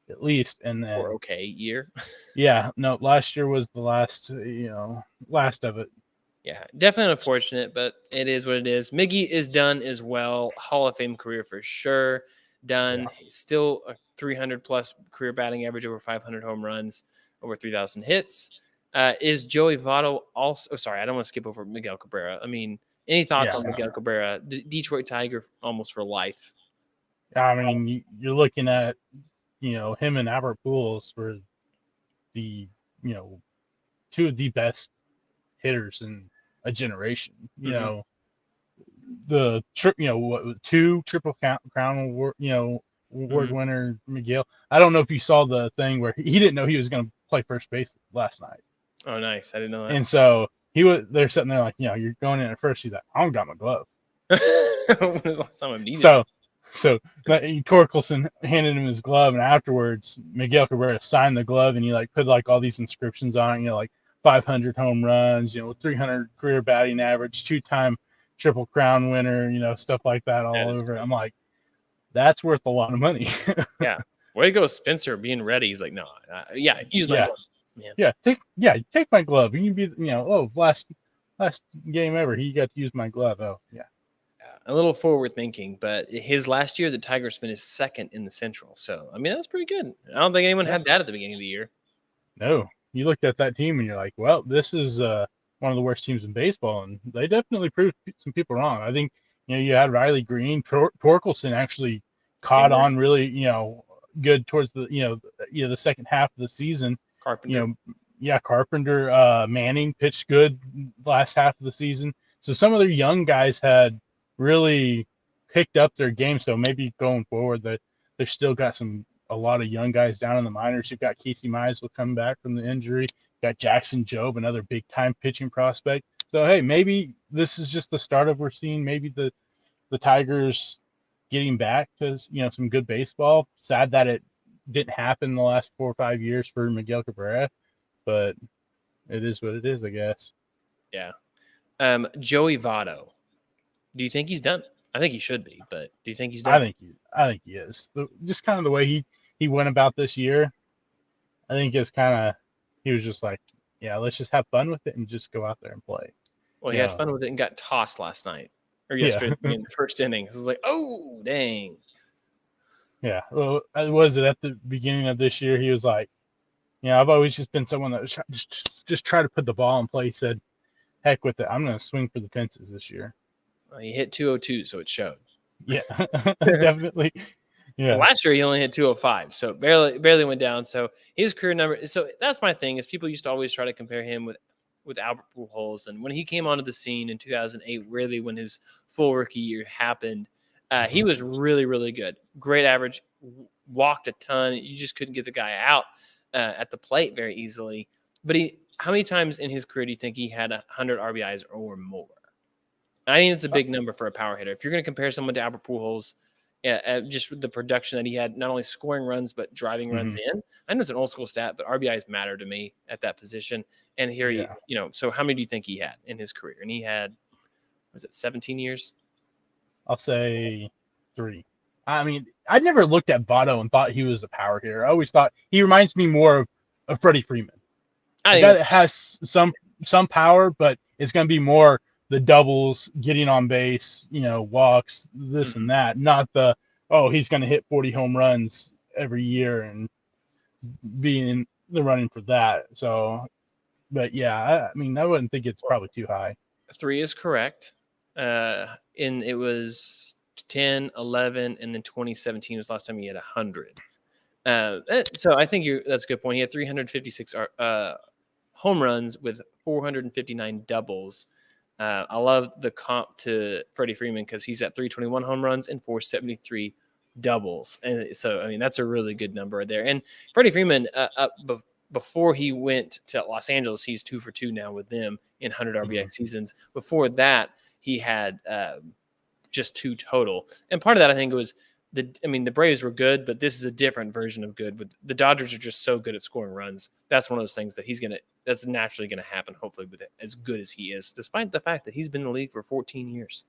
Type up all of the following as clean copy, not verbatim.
at least. And or then, okay year. yeah, no, last year was the last, last of it. Yeah, definitely unfortunate, but it is what it is. Miggy is done as well. Hall of Fame career for sure. Yeah. Done. He's still a 300 plus career batting average, over 500 home runs, over 3,000 hits. Is Joey Votto also? Oh, sorry, I don't want to skip over Miguel Cabrera. I mean, any thoughts Yeah. on Miguel Cabrera, Detroit Tiger almost for life? I mean, you're looking at, him and Albert Pujols for the, you know, two of the best hitters in a generation. Mm-hmm. The trip, what, two crown award, award Mm-hmm. winner Miguel. I don't know if you saw the thing where he didn't know he was going to play first base last night, Oh, nice. I didn't know and so they're sitting there like, you're going in at first. He's like, I don't got my glove. that. When was the last time I needed So, one? so Torkelson handed him his glove, and afterwards Miguel Cabrera signed the glove, and he like put like all these inscriptions on it, like 500 home runs, 300 career batting average, two-time Triple Crown winner, stuff like that That all is over. cool. I'm like, that's worth a lot of money. Yeah. Way to go, Spencer, being ready. He's like, no, yeah, use my Yeah, glove. Man. take my glove. You can be, last game ever, he got to use my glove. Oh yeah, A little forward thinking, but his last year, the Tigers finished second in the Central. So, I mean, that's pretty good. I don't think anyone yeah. had that at the beginning of the year. No, you looked at that team and you're like, well, this is one of the worst teams in baseball, and they definitely proved some people wrong. I think you had Riley Green, Torkelson actually Came caught back. on really good towards the the second half of the season. You Carpenter. know, yeah, Carpenter, Manning pitched good last half of the season. So some of their young guys had really picked up their game. So maybe going forward, that they've still got a lot of young guys down in the minors. You've got Casey Mize will come back from the injury. You've got Jackson Jobe, another big time pitching prospect. So hey, maybe this is just the start of we're seeing maybe the Tigers getting back to some good baseball. Sad that it didn't happen in the last 4 or 5 years for Miguel Cabrera, but it is what it is, I guess. Yeah. Joey Votto. Do you think he's done? I think he should be, but do you think he's done? I think he is. Just kind of the way he went about this year. I think it's kind of he was just like, yeah, let's just have fun with it and just go out there and play. Well, he You had know, fun with it and got tossed last night or yeah, yesterday in the first innings. It was like, oh, dang. yeah. Well, was it at the beginning of this year? He was like, I've always just been someone that was just try to put the ball in play. He said, heck with it, I'm going to swing for the fences this year. He hit 202, so it showed. Yeah, definitely. Well, Yeah. last year he only hit 205, so barely went down. So his career number. So that's my thing is people used to always try to compare him with Albert Pujols, and when he came onto the scene in 2008, really when his full rookie year happened, he was really good. Great average, walked a ton. You just couldn't get the guy out at the plate very easily. But how many times in his career do you think he had 100 RBIs or more? I think it's a big number for a power hitter. If you're going to compare someone to Albert Pujols, just with the production that he had, not only scoring runs but driving runs Mm-hmm. in. I know it's an old school stat, but RBIs matter to me at that position. And here, Yeah. so how many do you think he had in his career? And he had, was it 17 years? I'll say 3. I mean, I never looked at Votto and thought he was a power hitter. I always thought he reminds me more of Freddie Freeman, I a think guy that's that has some power, but it's going to be more the doubles, getting on base, walks, this and that, not he's going to hit 40 home runs every year and being in the running for that. So, but yeah, I mean, I wouldn't think it's probably too high. 3 is correct. And it was 10, 11, and then 2017 was the last time he had 100. So I think that's a good point. He had 356 home runs with 459 doubles. I love the comp to Freddie Freeman because he's at 321 home runs and 473 doubles. And so, I mean, that's a really good number there. And Freddie Freeman, before he went to Los Angeles, he's 2 for 2 now with them in 100 RBI seasons. Before that, he had just 2 total. And part of that, I think, was the Braves were good, but this is a different version of good. With the Dodgers are just so good at scoring runs. That's one of those things that that's naturally going to happen, hopefully, with it, as good as he is, despite the fact that he's been in the league for 14 years.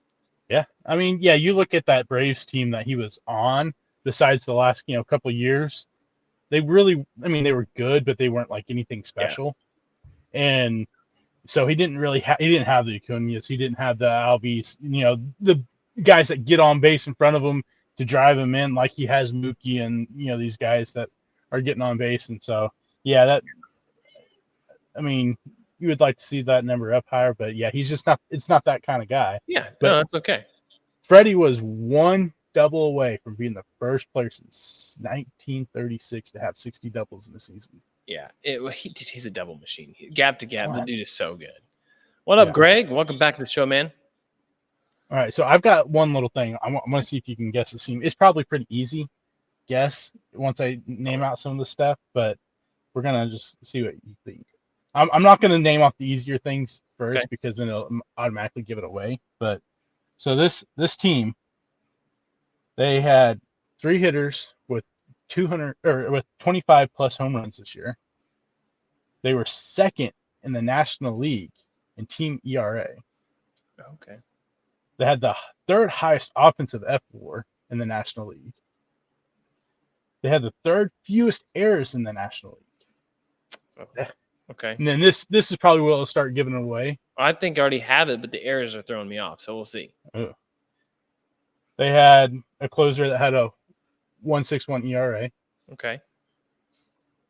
Yeah, I mean, yeah, you look at that Braves team that he was on. Besides the last couple of years, they really, I mean, they were good, but they weren't like anything special. And so he didn't have the Acuñas, he didn't have the Albies, the guys that get on base in front of him to drive him in, like he has Mookie and these guys that are getting on base. And so I mean, you would like to see that number up higher, but yeah, he's just not. It's not that kind of guy. Yeah, but no, that's okay. Freddie was one double away from being the first player since 1936 to have 60 doubles in the season. Yeah, he's a double machine. Gap to gap, the dude is so good. What up, Greg? Welcome back to the show, man. All right, so I've got one little thing. I'm going to see if you can guess the team. It's probably pretty easy guess once I name out some of the stuff, but we're going to just see what you think. I'm not going to name off the easier things first because then it'll automatically give it away. But so this team, they had 3 hitters with 25 plus home runs this year. They were second in the National League in team ERA. Okay. They had the 3rd highest offensive FWAR in the National League. They had the 3rd fewest errors in the National League. Okay. And then this is probably where it'll start giving it away. I think I already have it, but the errors are throwing me off, so we'll see. Oh. They had a closer that had a 1.61 ERA. Okay.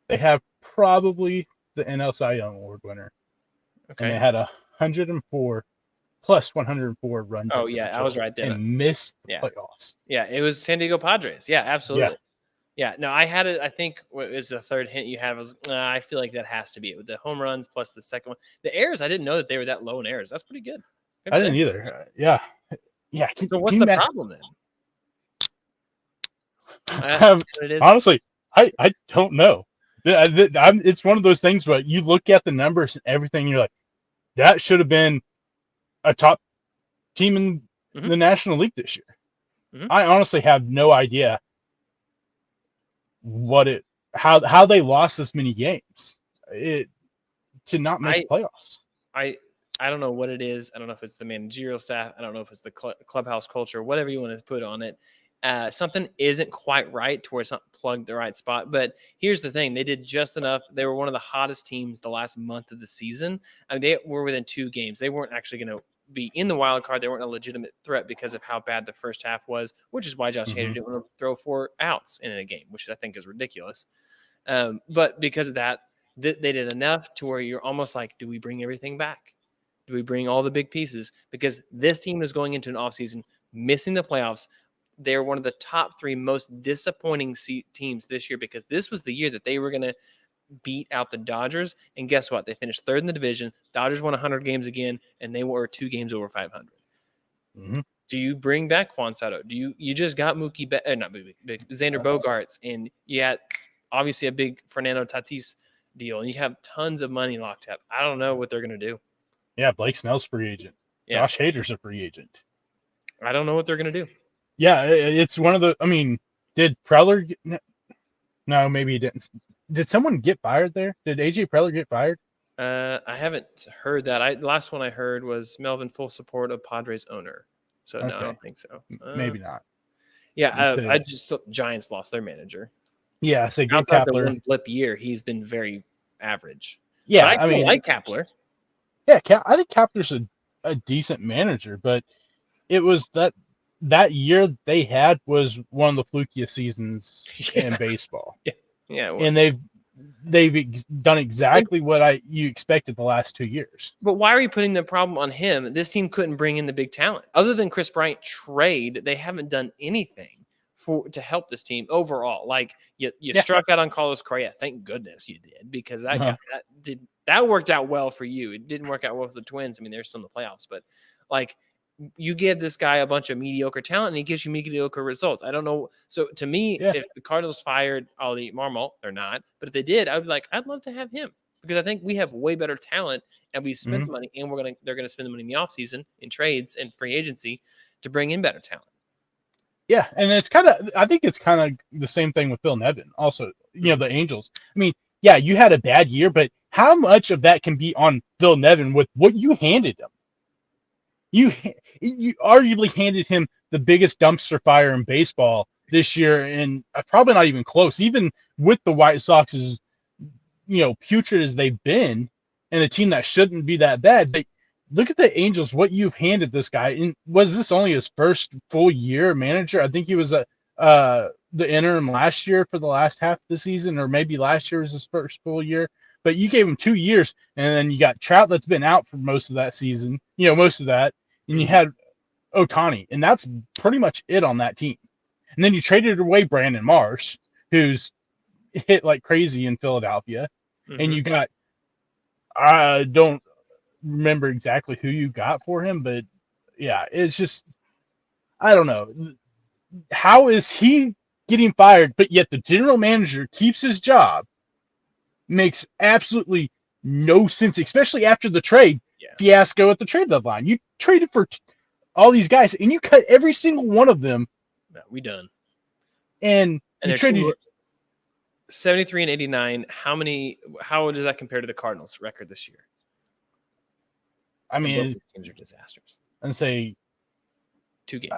They have probably the NL Cy Young Award winner. Okay. And they had 104 plus 104 run. Oh, yeah, I was right there. And missed the playoffs. Yeah, it was San Diego Padres. Yeah, absolutely. Yeah, no, I had it. I think what was the 3rd hint you had was I feel like that has to be it with the home runs plus the second one. The errors, I didn't know that they were that low in errors. That's pretty good. I didn't either. Yeah. So what's the problem then? Honestly, I don't know. It's one of those things where you look at the numbers and everything, and you're like, that should have been a top team in the National League this year. Mm-hmm. I honestly have no idea how they lost this many games to not make the playoffs. I don't know what it is. I don't know if it's the managerial staff. I don't know if it's the clubhouse culture, whatever you want to put on it. Something isn't quite right to where it's not plugged the right spot. But here's the thing. They did just enough. They were one of the hottest teams the last month of the season. I mean, they were within 2 games. They weren't actually going to be in the wild card. They weren't a legitimate threat because of how bad the first half was, which is why Josh Hader didn't want to throw 4 outs in a game, which I think is ridiculous. But because of that, they did enough to where you're almost like, do we bring everything back? Do we bring all the big pieces? Because this team is going into an offseason missing the playoffs. They're one of the top 3 most disappointing teams this year because this was the year that they were going to beat out the Dodgers. And guess what? They finished 3rd in the division. Dodgers won 100 games again, and they were 2 games over 500. Mm-hmm. Do you bring back Juan Soto? You just got Xander Bogaerts, and you had obviously a big Fernando Tatis deal, and you have tons of money locked up. I don't know what they're going to do. Yeah, Blake Snell's free agent. Yeah. Josh Hader's a free agent. I don't know what they're going to do. Yeah, it's one of the. I mean, did Preller? No, maybe he didn't. Did someone get fired there? Did AJ Preller get fired? I haven't heard that. Last one I heard was Melvin full support of Padres owner. So no, I don't think so. Maybe not. Yeah, Giants lost their manager. Yeah, so outside the one blip year, he's been very average. Yeah, but I like Kapler. Yeah, I think Kapler's a decent manager, but it was that year they had was one of the flukiest seasons in baseball. Yeah, and they've done exactly what you expected the last 2 years. But why are you putting the problem on him? This team couldn't bring in the big talent other than Chris Bryant trade. They haven't done anything to help this team overall. Like you struck out on Carlos Correa. Thank goodness you did, because that worked out well for you. It didn't work out well for the Twins. I mean, they're still in the playoffs, but like you give this guy a bunch of mediocre talent and he gives you mediocre results. I don't know. So to me, if the Cardinals fired Ali Marmol, they're not. But if they did, I would be like, I'd love to have him, because I think we have way better talent and we spent the money, and they're going to spend the money in the offseason in trades and free agency to bring in better talent. Yeah, and I think it's kind of the same thing with Phil Nevin. Also, the Angels. I mean, yeah, you had a bad year, but how much of that can be on Phil Nevin with what you handed him? You arguably handed him the biggest dumpster fire in baseball this year, and probably not even close. Even with the White Sox's, putrid as they've been, and a team that shouldn't be that bad. Look at the Angels, what you've handed this guy. And was this only his first full year manager? I think he was the interim last year for the last half of the season, or maybe last year was his first full year. But you gave him 2 years, and then you got Trout that's been out for most of that season, most of that. And you had Ohtani, and that's pretty much it on that team. And then you traded away Brandon Marsh, who's hit like crazy in Philadelphia. And you got, I don't remember exactly who you got for him, but yeah, it's just, I don't know. How is he getting fired, but yet the general manager keeps his job? Makes absolutely no sense, especially after the trade fiasco at the trade deadline. You traded for all these guys, and you cut every single one of them. No, we done. And you traded 73 and 89. How does that compare to the Cardinals' record this year? I mean, both teams are disasters. And say 2 games.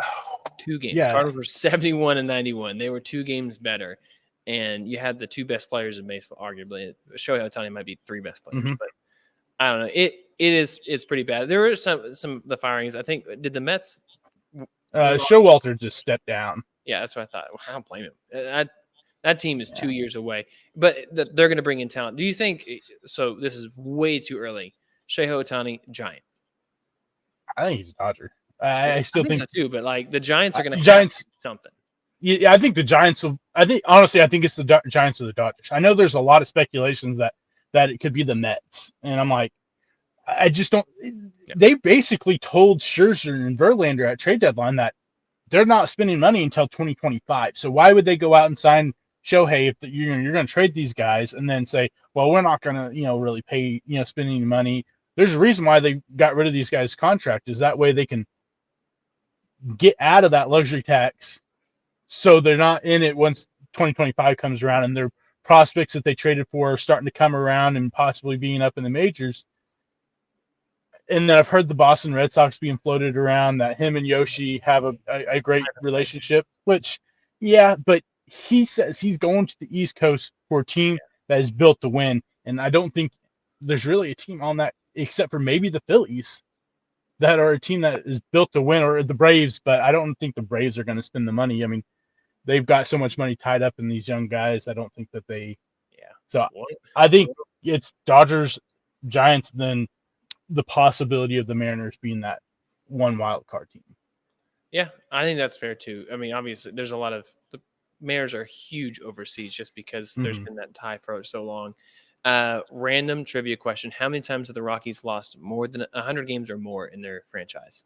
2 games. Yeah. Cardinals were 71 and 91. They were 2 games better. And you had the 2 best players in baseball, arguably. Shohei Ohtani might be 3 best players, but I don't know. It's pretty bad. There were some of the firings. I think, did the Mets? Showalter just stepped down. Yeah, that's what I thought. I don't blame him. That team is 2 years away, but they're going to bring in talent. Do you think so? This is way too early. Shohei Ohtani, Giant. I think he's a Dodger. I still think so too, but like the Giants are going to Giants something. Yeah, I think the Giants will. I think it's the Giants or the Dodgers. I know there's a lot of speculations that it could be the Mets, and I'm like, I just don't. Yeah. They basically told Scherzer and Verlander at trade deadline that they're not spending money until 2025. So why would they go out and sign Shohei if you're going to trade these guys and then say, well, we're not going to really pay spend any money? There's a reason why they got rid of these guys' contract, is that way they can get out of that luxury tax, so they're not in it once 2025 comes around and their prospects that they traded for are starting to come around and possibly being up in the majors. And then I've heard the Boston Red Sox being floated around, that him and Yoshi have a great relationship, which, yeah, but he says he's going to the East Coast for a team that is built to win. And I don't think there's really a team on that, except for maybe the Phillies, that are a team that is built to win, or the Braves, but I don't think the Braves are going to spend the money. I mean, they've got so much money tied up in these young guys. I don't think that they – So I think it's Dodgers, Giants, then the possibility of the Mariners being that one wild card team. Yeah, I think that's fair too. I mean, obviously, there's a lot of – the Mariners are huge overseas just because there's been that tie for so long. Random trivia question. How many times have the Rockies lost more than 100 games or more in their franchise?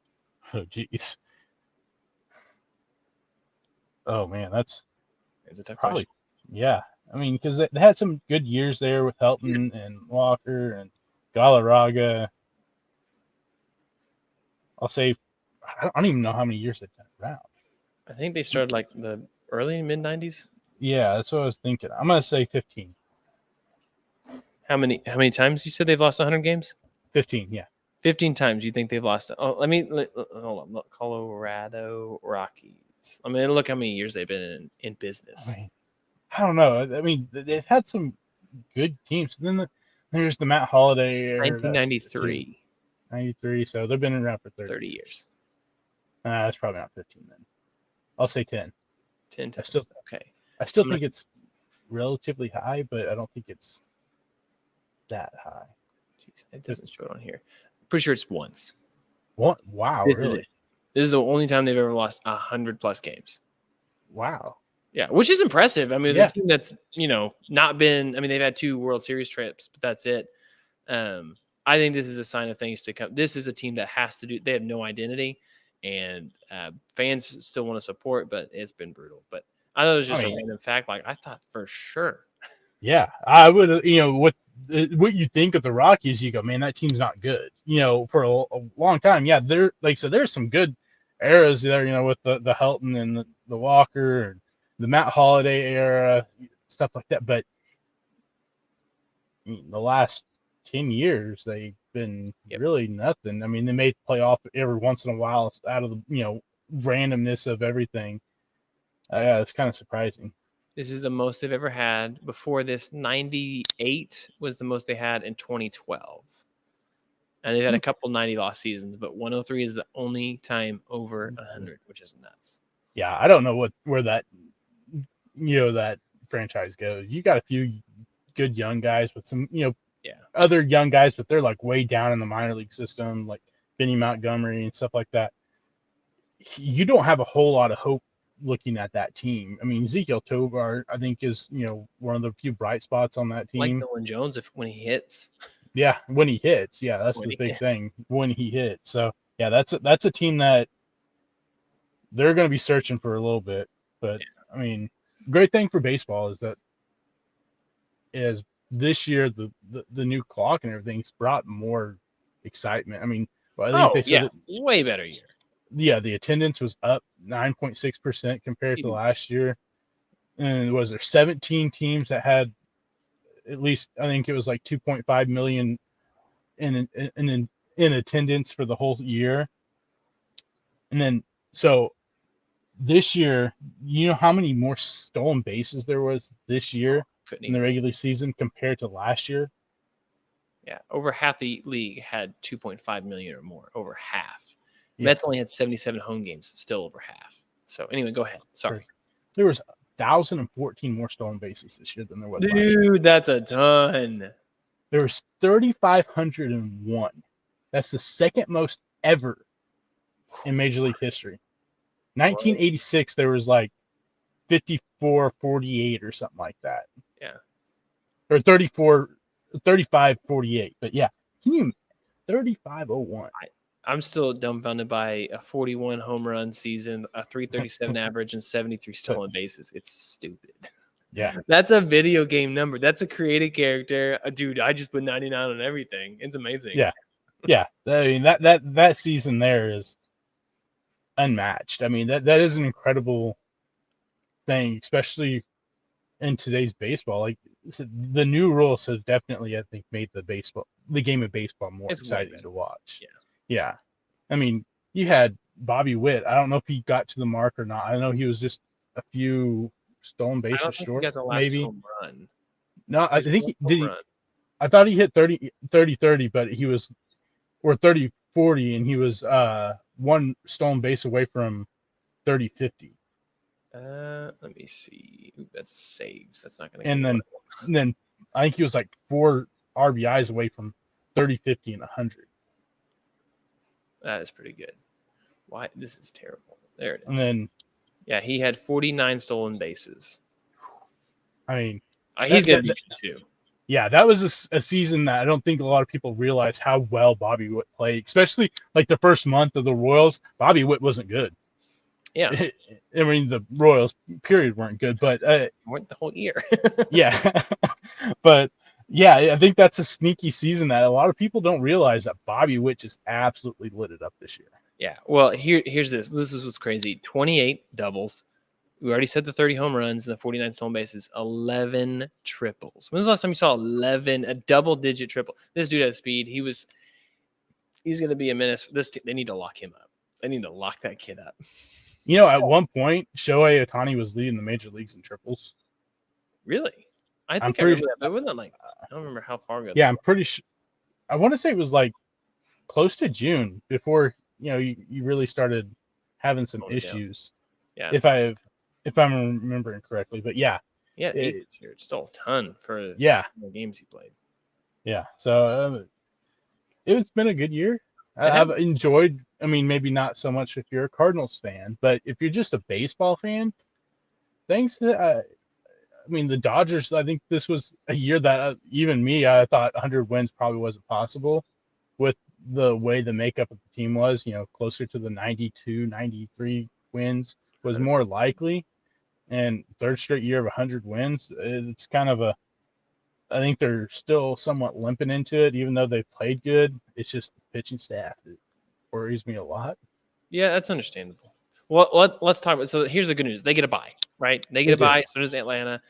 Oh, geez. Oh, man, it's a tough probably, question. Yeah. I mean, because they had some good years there with Helton and Walker and Galarraga. I'll say, I don't even know how many years they've been around. I think they started like the early mid-90s. Yeah, that's what I was thinking. I'm going to say 15. How many times you said they've lost 100 games? 15, yeah. 15 times you think they've lost. Oh, hold on. Look, Colorado Rockies. I'm going to look how many years they've been in business. I don't know. I mean, they've had some good teams. Then there's the Matt Holliday era. 1993. 93, so they've been around for 30 years. That's probably not 15 then. I'll say 10. 10 times. Okay. I still think it's relatively high, but I don't think it's that high. Jeez, it doesn't show it on here. Pretty sure it's once. What? Wow, really? This is the only time they've ever lost 100+ games. Wow. Yeah, which is impressive. I mean, the team that's, not been – I mean, they've had 2 World Series trips, but that's it. I think this is a sign of things to come. This is a team that has to do – they have no identity, and fans still want to support, but it's been brutal. But I thought it was just a random fact. Like, I thought for sure. Yeah, I would, what you think of the Rockies, you go, man, that team's not good. For a long time, yeah, there, like I said, there's some good eras there, with the Helton and the Walker and the Matt Holliday era, stuff like that. But the last 10 years, they've been really nothing. I mean, they may play off every once in a while out of the, randomness of everything. Yeah, it's kind of surprising. This is the most they've ever had. Before this, 98 was the most they had in 2012. And they've had a couple 90-loss seasons, but 103 is the only time over 100, which is nuts. Yeah, I don't know where that that franchise goes. You got a few good young guys with some other young guys, but they're like way down in the minor league system, like Benny Montgomery and stuff like that. You don't have a whole lot of hope looking at that team. I mean, Ezekiel Tovar, I think, is one of the few bright spots on that team. Like Nolan Jones, when he hits. Yeah, when he hits. Yeah, that's the big thing. When he hits. So yeah, that's a team that they're going to be searching for a little bit. But I mean, great thing for baseball is that this year the new clock and everything's brought more excitement. I mean, I think they said way better year. Yeah, the attendance was up 9.6% compared to last year. And was there 17 teams that had at least, I think it was like 2.5 million in attendance for the whole year. And then, so this year, you know how many more stolen bases there was this year in the regular season compared to last year? Yeah, over half the league had 2.5 million or more, over half. Yeah. Mets only had 77 home games, still over half. So anyway, go ahead. Sorry. There was 1,014 more stolen bases this year than there was last year. Dude, that's a ton. There was 3,501. That's the second most ever in Major League history. 1986, there was like 54-48 or something like that. Yeah. Or 35-48. But yeah, can you 35-01? I'm still dumbfounded by a 41 home run season, a 337 average, and 73 stolen bases. It's stupid. Yeah. That's a video game number. That's a created character. Dude, I just put 99 on everything. It's amazing. Yeah. Yeah. I mean, that season there is unmatched. I mean, that is an incredible thing, especially in today's baseball. Like the new rules have definitely, I think, made the game of baseball more exciting to watch. Yeah. Yeah. I mean, you had Bobby Witt. I don't know if he got to the mark or not. I know he was just a few stolen bases short. He got the last maybe. Home run. No, I think he did. I thought he hit 30-30, but he was, or 30-40, and he was one stolen base away from 30-50. Let me see. Ooh, that's saves. That's not going to. And then I think he was like 4 RBIs away from 30-50 and 100. That is pretty good. Why? This is terrible. There it is. And then, yeah, he had 49 stolen bases. I mean, he's going to be good too. Yeah, that was a season that I don't think a lot of people realize how well Bobby Witt played, especially like the first month of the Royals. Bobby Witt wasn't good. Yeah. I mean, the Royals, period, weren't good, but weren't the whole year. Yeah. But yeah, I think that's a sneaky season that a lot of people don't realize that Bobby Witt just absolutely lit it up this year. Yeah. Well, here's this. This is what's crazy. 28 doubles. We already said the 30 home runs and the 49 stolen bases. 11 triples. When's the last time you saw a double-digit triple? This dude has speed. He's going to be a menace. They need to lock him up. They need to lock that kid up. You know, at one point, Shohei Ohtani was leading the major leagues in triples. Really? I think I remember that, but wasn't that like, I don't remember how far ago. Yeah, I'm pretty sure. I want to say it was like close to June before, you really started having some issues. Yeah. If I'm remembering correctly, but yeah. Yeah, it's still a ton for the games he played. Yeah, so it's been a good year. I've enjoyed. I mean, maybe not so much if you're a Cardinals fan, but if you're just a baseball fan, thanks to, I mean, the Dodgers, I think this was a year that even me, I thought 100 wins probably wasn't possible with the way the makeup of the team was, closer to the 92, 93 wins was more likely. And third straight year of 100 wins, it's kind of I think they're still somewhat limping into it, even though they played good. It's just the pitching staff that worries me a lot. Yeah, that's understandable. Well, let's talk about. So here's the good news: they get a bye, right? They get a bye. So does Atlanta.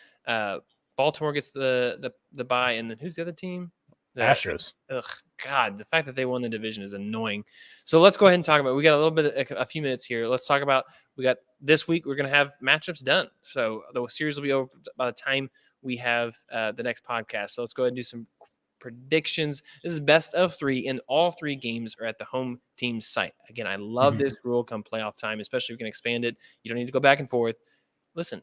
Baltimore gets the bye, and then who's the other team? Astros. God, the fact that they won the division is annoying. So let's go ahead and talk about. We got a little bit, a few minutes here. Let's talk about. We got this week. We're going to have matchups done. So the series will be over by the time we have the next podcast. So let's go ahead and do some predictions. This is best of 3, and all 3 games are at the home team site. Again, I love this rule come playoff time, especially if we can expand it. You don't need to go back and forth. Listen,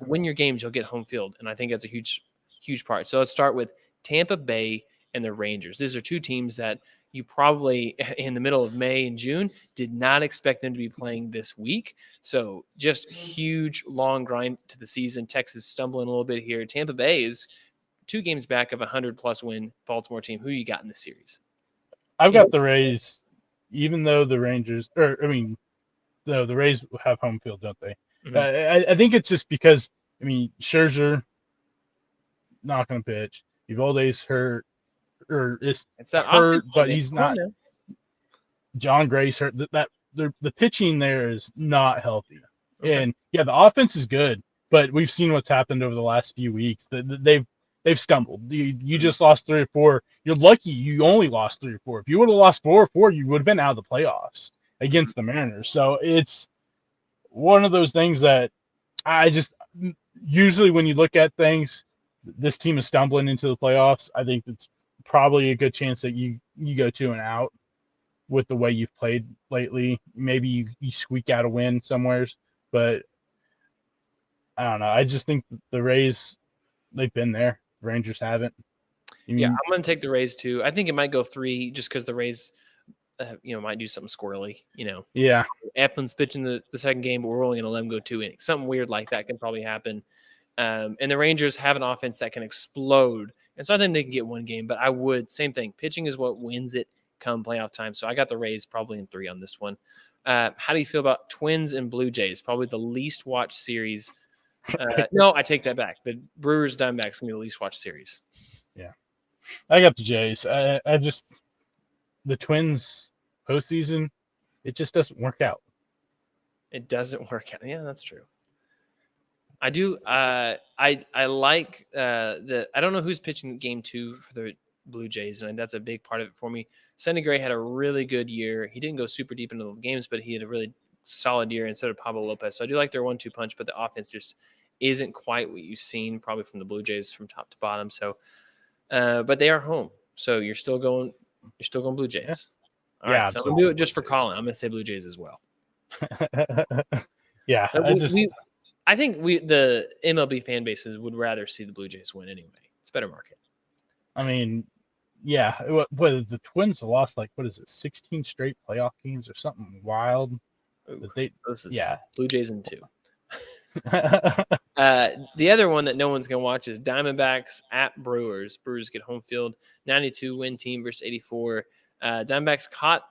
win your games, you'll get home field, and I think that's a huge part. So let's start with Tampa Bay and the Rangers. These are 2 teams that you probably in the middle of May and June did not expect them to be playing this week. So just huge long grind to the season. Texas stumbling a little bit here. Tampa Bay is 2 games back of a 100+ win Baltimore team. Who you got in this series? I've got the Rays, even though the Rangers, the Rays have home field, don't they? I think it's just because, Scherzer not going to pitch. Evaldi's hurt, or is hurt, but he's not. John Gray's hurt. The pitching there is not healthy. Okay. And yeah, the offense is good, but we've seen what's happened over the last few weeks. They've stumbled. You just lost 3 or 4. You're lucky you only lost 3 or 4. If you would have lost 4 or 4, you would have been out of the playoffs against the Mariners. So it's one of those things that I just usually when you look at things, this team is stumbling into the playoffs. I think it's probably a good chance that you go 2-out with the way you've played lately. Maybe you squeak out a win somewheres, but I don't know. I just think the Rays, they've been there. The Rangers haven't. I'm going to take the Rays too. I think it might go 3 just because the Rays, might do something squirrely. Yeah. Eflin's pitching the second game, but we're only going to let him go 2 innings. Something weird like that can probably happen. And the Rangers have an offense that can explode. And so I think they can get 1 game, but same thing. Pitching is what wins it come playoff time. So I got the Rays probably in 3 on this one. How do you feel about Twins and Blue Jays? Probably the least watched series. No, I take that back. The Brewers Diamondbacks going to be the least watched series. Yeah. I got the Jays. I just the Twins postseason, it just doesn't work out. It doesn't work out. Yeah, that's true. I do. I like I don't know who's pitching game 2 for the Blue Jays, and that's a big part of it for me. Sonny Gray had a really good year. He didn't go super deep into the games, but he had a really solid year instead of Pablo Lopez. So I do like their 1-2 punch, but the offense just isn't quite what you've seen probably from the Blue Jays from top to bottom. So, but they are home, so you're still going Blue Jays. Yeah. All right, so I'm gonna do it just for Colin. I'm gonna say Blue Jays as well. Yeah, I think the MLB fan bases would rather see the Blue Jays win anyway. It's a better market. Yeah. The Twins lost 16 straight playoff games or something wild. Blue Jays in 2. The other one that no one's going to watch is Diamondbacks at Brewers. Brewers get home field, 92 win team versus 84. Diamondbacks caught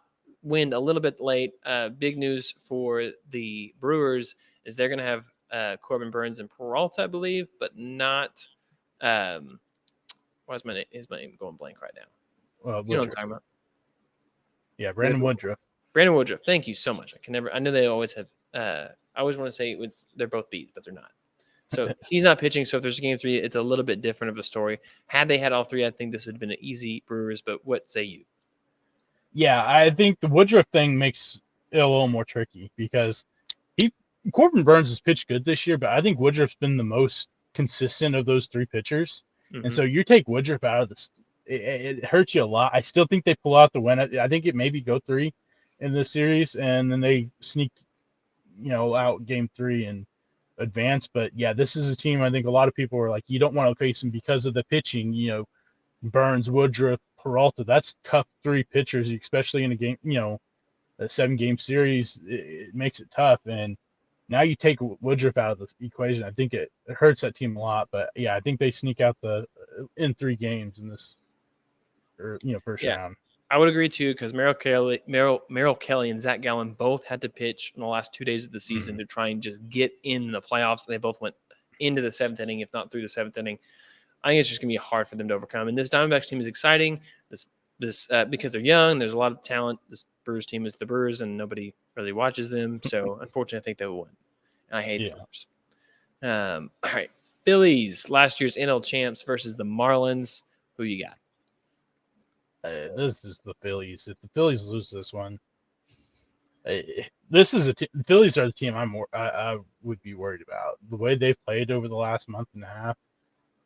wind a little bit late. Big news for the Brewers is they're going to have Corbin Burns and Peralta, I believe, but not. Why is my name going blank right now? Well, you know what I'm talking about? Yeah, Brandon Woodruff. Brandon Woodruff. Thank you so much. I know they always have. I always want to say they're both beats, but they're not. So he's not pitching. So if there's a game 3, it's a little bit different of a story. Had they had all 3, I think this would have been an easy Brewers. But what say you? Yeah, I think the Woodruff thing makes it a little more tricky because Corbin Burns has pitched good this year, but I think Woodruff's been the most consistent of those 3 pitchers. Mm-hmm. And so you take Woodruff out of this, it hurts you a lot. I still think they pull out the win. I think it maybe go 3 in this series, and then they sneak, out game 3 and advance. But yeah, this is a team I think a lot of people are like, you don't want to face them because of the pitching. Burns, Woodruff, Peralta. That's tough 3 pitchers, especially in a game. A 7-game series. It makes it tough, and now you take Woodruff out of the equation. I think it hurts that team a lot. But yeah, I think they sneak out in 3 games in this, first round. I would agree too, because Merrill Kelly and Zach Gallen both had to pitch in the last 2 days of the season to try and just get in the playoffs. They both went into the 7th inning, if not through the 7th inning. I think it's just going to be hard for them to overcome. And this Diamondbacks team is exciting. This because they're young. There's a lot of talent. This Brewers team is the Brewers, and nobody really watches them. So unfortunately, I think they will win. And I hate the Brewers. All right, Phillies, last year's NL champs versus the Marlins. Who you got? This is the Phillies. If the Phillies lose this one, this is the Phillies are the team I would be worried about. The way they've played over the last month and a half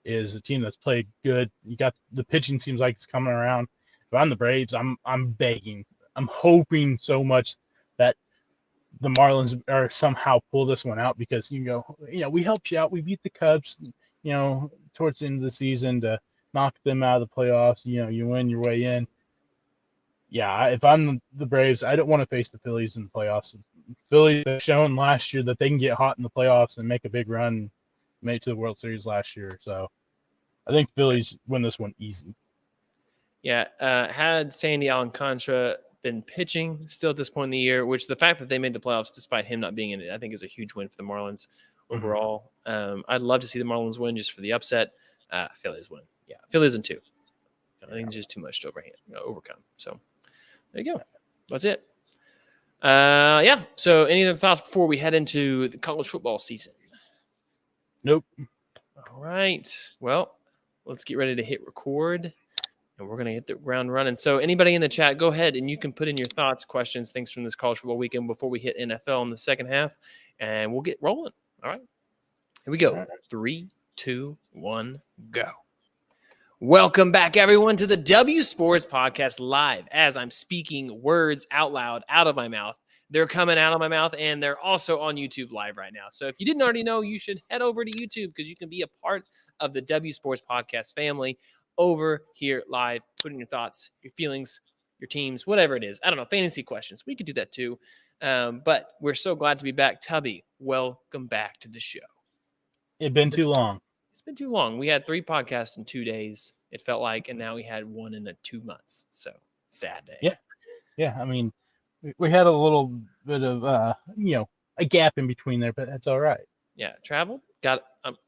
is a team that's played good. You got the pitching seems like it's coming around. If I'm the Braves, I'm begging. I'm hoping so much that the Marlins are somehow pull this one out because we helped you out. We beat the Cubs, towards the end of the season to knock them out of the playoffs. You win your way in. Yeah, if I'm the Braves, I don't want to face the Phillies in the playoffs. Phillies have shown last year that they can get hot in the playoffs and make a big run, made it to the World Series last year. So I think Phillies win this one easy. Yeah, had Sandy Alcantara been pitching still at this point in the year, which the fact that they made the playoffs despite him not being in it, I think is a huge win for the Marlins overall. I'd love to see the Marlins win just for the upset. Phillies win. Yeah, Phillies in 2. I think it's just too much to overcome. So there you go. That's it. So any other thoughts before we head into the college football season? Nope. All right. Well, let's get ready to hit record. And we're going to hit the ground running. So anybody in the chat, go ahead and you can put in your thoughts, questions, things from this college football weekend before we hit NFL in the second half. And we'll get rolling. All right. Here we go. 3, 2, 1, go. Welcome back, everyone, to the W Sports Podcast live. As I'm speaking words out loud out of my mouth, they're coming out of my mouth, and they're also on YouTube live right now. So if you didn't already know, you should head over to YouTube because you can be a part of the W Sports Podcast family over here live, putting your thoughts, your feelings, your teams, whatever it is. I don't know, fantasy questions. We could do that too. But we're so glad to be back. Tubby, welcome back to the show. It's been too long. It's been too long. We had 3 podcasts in 2 days, it felt like, and now we had 1 in 2 months. So sad day. Yeah. I mean, we had a little bit of a gap in between there, but that's all right. Yeah, traveled.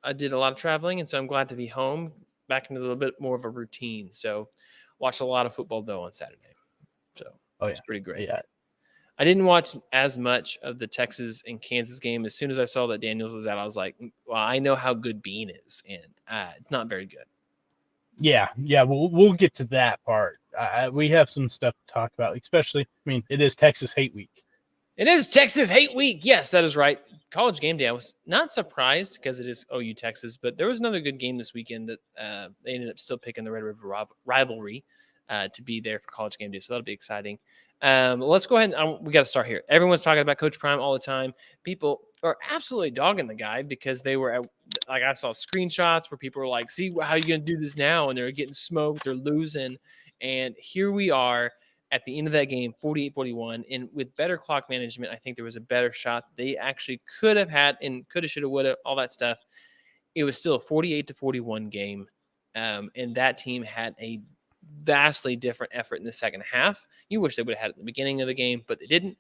I did a lot of traveling, and so I'm glad to be home, back into a little bit more of a routine. So watched a lot of football though on Saturday. So it's pretty great. Yeah. I didn't watch as much of the Texas and Kansas game. As soon as I saw that Daniels was out, I was like, well, I know how good Bean is, and it's not very good. Yeah. We'll get to that part. We have some stuff to talk about, especially, it is Texas Hate Week. It is Texas Hate Week. Yes, that is right. College game day. I was not surprised because it is OU Texas, but there was another good game this weekend that they ended up still picking the Red River Rivalry to be there for college game day. So that'll be exciting. Let's go ahead and we got to start here. Everyone's talking about Coach Prime all the time. People are absolutely dogging the guy because they were I saw screenshots where people were like, see, how are you going to do this now? And they're getting smoked. They're losing. And here we are at the end of that game, 48-41. And with better clock management, I think there was a better shot they actually could have had and coulda, shoulda, woulda, all that stuff. It was still a 48-41 game. And that team had a vastly different effort in the second half. You wish they would have had it at the beginning of the game, but they didn't.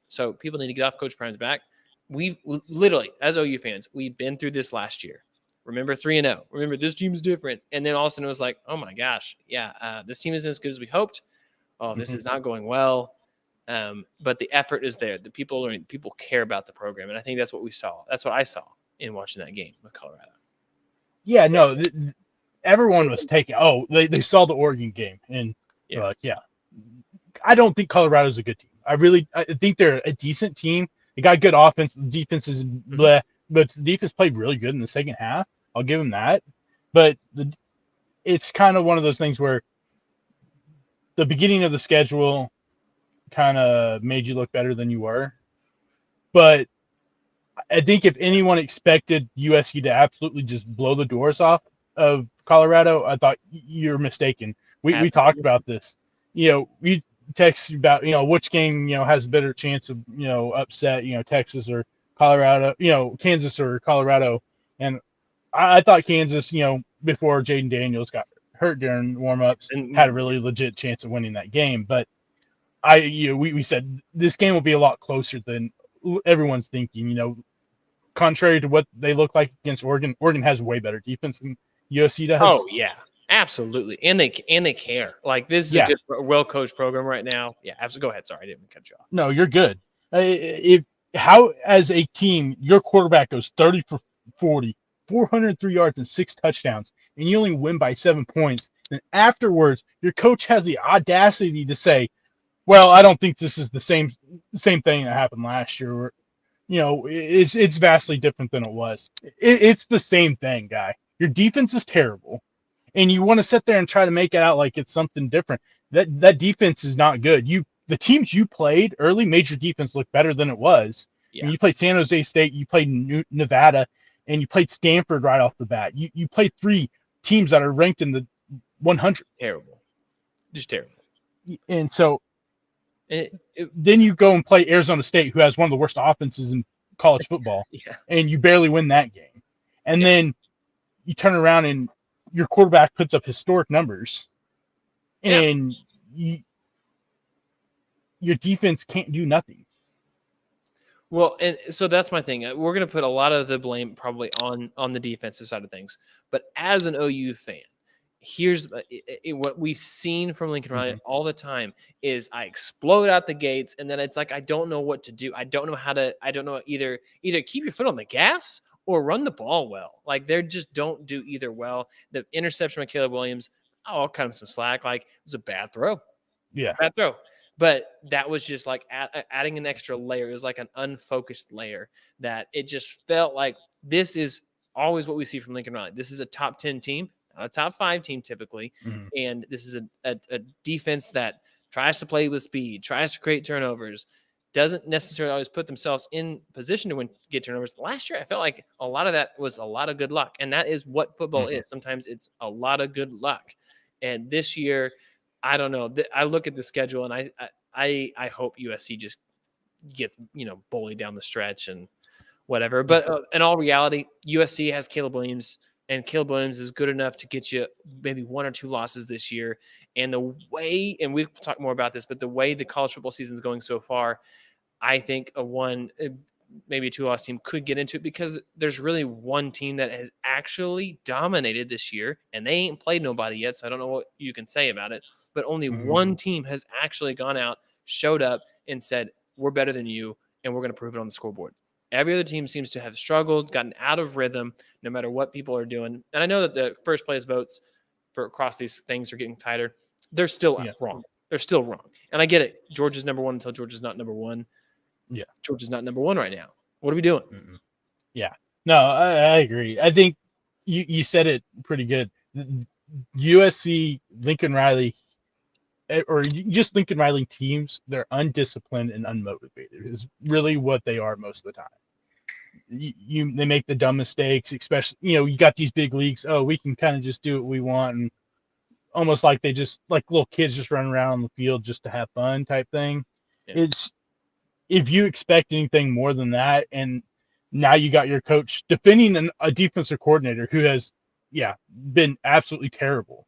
So people need to get off Coach Prime's back. We've literally, as OU fans, we've been through this last year. Remember 3-0. Remember this team's different. And then all of a sudden it was like, oh my gosh, this team isn't as good as we hoped. Oh, this is not going well. But the effort is there. The people care about the program. And I think that's what we saw. That's what I saw in watching that game with Colorado. Yeah, no, everyone was taking, they saw the Oregon game. And they're like, I don't think Colorado's a good team. I think they're a decent team. They got good offense. The defense is bleh, but the defense played really good in the second half. I'll give them that. But it's kind of one of those things where the beginning of the schedule kind of made you look better than you were. But I think if anyone expected USC to absolutely just blow the doors off of Colorado, I thought you're mistaken. We talked about this. We text about, which game, has a better chance of, upset, Texas or Colorado, Kansas or Colorado. And I thought Kansas, before Jaden Daniels got hurt during warm-ups, had a really legit chance of winning that game. But we said this game will be a lot closer than everyone's thinking. Contrary to what they look like against Oregon, Oregon has way better defense than USC does. Oh yeah, absolutely, and they care. Like, this is a good, well-coached program right now. Yeah, absolutely. Go ahead. Sorry, I didn't cut you off. No, you're good. How as a team your quarterback goes 30 for 40 403 yards and 6 touchdowns, and you only win by 7 points. And afterwards, your coach has the audacity to say, well, I don't think this is the same thing that happened last year. It's vastly different than it was. It's the same thing, guy. Your defense is terrible, and you want to sit there and try to make it out like it's something different. That defense is not good. The teams you played early made your defense look better than it was. Yeah. And you played San Jose State, you played Nevada, and you played Stanford right off the bat. You played 3 teams that are ranked in the 100. Terrible. Just terrible. And so then you go and play Arizona State, who has one of the worst offenses in college football, and you barely win that game. And then you turn around and your quarterback puts up historic numbers, and your defense can't do nothing. Well, and so that's my thing. We're going to put a lot of the blame probably on the defensive side of things. But as an OU fan, here's what we've seen from Lincoln Riley all the time is I explode out the gates, and then it's like I don't know what to do. I don't know either keep your foot on the gas or run the ball well. Like they just don't do either well. The interception with Caleb Williams, I'll cut him some slack. Like it was a bad throw. Yeah. Bad throw. But that was just like adding an extra layer. It was like an unfocused layer that it just felt like this is always what we see from Lincoln Riley. This is a top 10 team, not a top 5 team typically. And this is a defense that tries to play with speed, tries to create turnovers, doesn't necessarily always put themselves in position to get turnovers. Last year, I felt like a lot of that was a lot of good luck. And that is what football is. Sometimes it's a lot of good luck. And this year, I don't know. I look at the schedule and I hope USC just gets, bullied down the stretch and whatever. But in all reality, USC has Caleb Williams, and Caleb Williams is good enough to get you maybe 1 or 2 losses this year. And the way, and we'll talk more about this, but the way the college football season is going so far, I think maybe a 2-loss team could get into it because there's really one team that has actually dominated this year, and they ain't played nobody yet, so I don't know what you can say about it. But only one team has actually gone out, showed up, and said, we're better than you, and we're going to prove it on the scoreboard. Every other team seems to have struggled, gotten out of rhythm, no matter what people are doing. And I know that the first place votes for across these things are getting tighter. They're still wrong. They're still wrong. And I get it. Georgia's number 1 until Georgia's not number 1. Yeah. Georgia's not number 1 right now. What are we doing? Yeah. No, I agree. I think you said it pretty good. USC, Lincoln Riley, or just Lincoln Riley teams, they're undisciplined and unmotivated is really what they are most of the time. They make the dumb mistakes, especially, you got these big leagues. Oh, we can kind of just do what we want. And almost like they just like little kids just running around on the field just to have fun type thing. Yeah. It's, if you expect anything more than that, and now you got your coach defending a defensive coordinator who has, been absolutely terrible.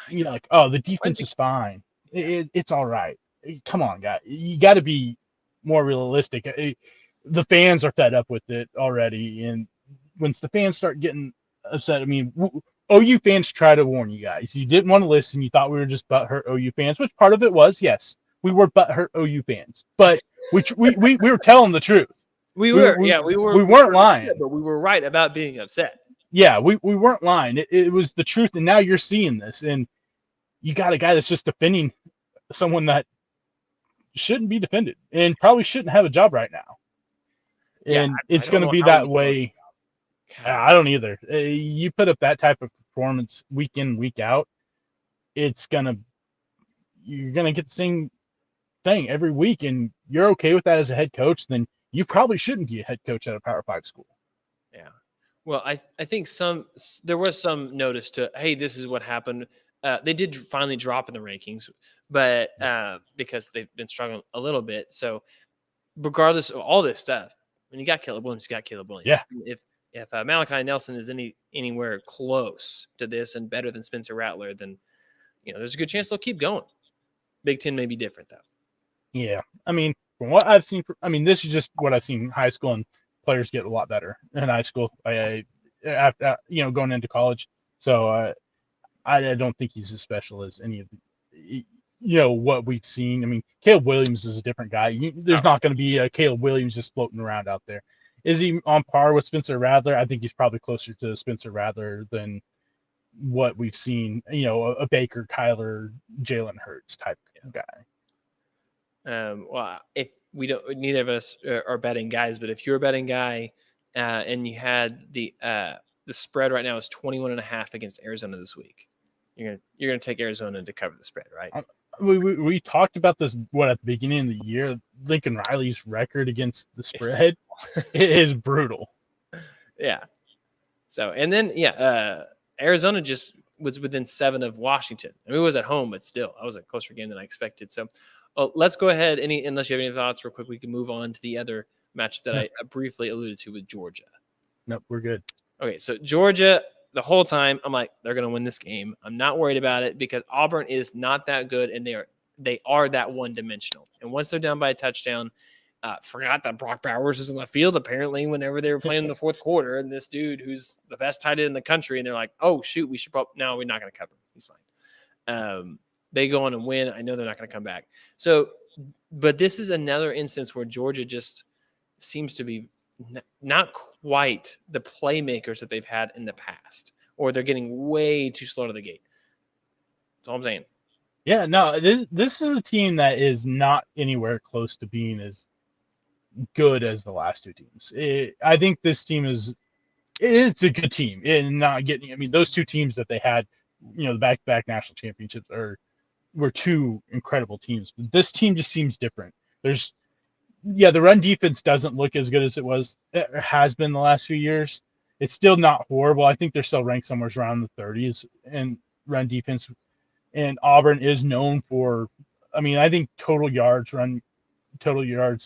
You're like, oh, the defense is fine. It's all right. Come on, guy. You got to be more realistic. The fans are fed up with it already. And once the fans start getting upset, I mean, OU fans try to warn you guys. You didn't want to listen. You thought we were just butthurt OU fans, which part of it was, yes, we were butthurt OU fans. But we were telling the truth. We weren't lying. Upset, but we were right about being upset. Yeah, we weren't lying. It was the truth, and now you're seeing this, and you got a guy that's just defending someone that shouldn't be defended and probably shouldn't have a job right now. And it's going to be that way. I don't either. You put up that type of performance week in, week out, you're going to get the same thing every week, and you're okay with that as a head coach, then you probably shouldn't be a head coach at a Power 5 school. Yeah. Well, I think there was some notice to, hey, this is what happened. They did finally drop in the rankings, but because they've been struggling a little bit. So regardless of all this stuff, when you got Caleb Williams, you got Caleb Williams. Yeah. If Malachi Nelson is anywhere close to this and better than Spencer Rattler, then there's a good chance they'll keep going. Big Ten may be different though. Yeah, I mean, from what I've seen, this is just what I've seen in high school, and players get a lot better in high school. After going into college, so I don't think he's as special as any of what we've seen. I mean, Caleb Williams is a different guy. There's not going to be a Caleb Williams just floating around out there. Is he on par with Spencer Rattler? I think he's probably closer to Spencer Rattler than what we've seen, a Baker, Kyler, Jalen Hurts type guy. Well, if we don't, neither of us are betting guys, but if you're a betting guy and you had the spread right now is 21.5 against Arizona this week, you're gonna take Arizona to cover the spread, right? We talked about this at the beginning of the year. Lincoln Riley's record against the spread is brutal. Yeah. So and then Arizona just was within 7 of Washington. I mean, it was at home, but still, that was a closer game than I expected. So let's go ahead. Unless you have any thoughts, real quick, we can move on to the other match that I briefly alluded to with Georgia. Nope, we're good. Okay, so Georgia, the whole time, I'm like, they're going to win this game. I'm not worried about it because Auburn is not that good, and they are that one-dimensional. And once they're down by a touchdown, forgot that Brock Bowers is on the field, apparently, whenever they were playing in the fourth quarter, and this dude who's the best tight end in the country, and they're like, oh, shoot, we should probably – no, we're not going to cover him. He's fine. They go on and win. I know they're not going to come back. So, but this is another instance where Georgia just seems to be not quite the playmakers that they've had in the past, or they're getting way too slow to the gate. That's all I'm saying. Yeah, no, this is a team that is not anywhere close to being as good as the last two teams. I think this team it's a good team. And not getting, I mean, those two teams that they had, the back-to-back national championships were two incredible teams. But this team just seems different. The run defense doesn't look as good as it has been the last few years. It's still not horrible. I think they're still ranked somewhere around the 30s in run defense. And Auburn is known for, I think total yards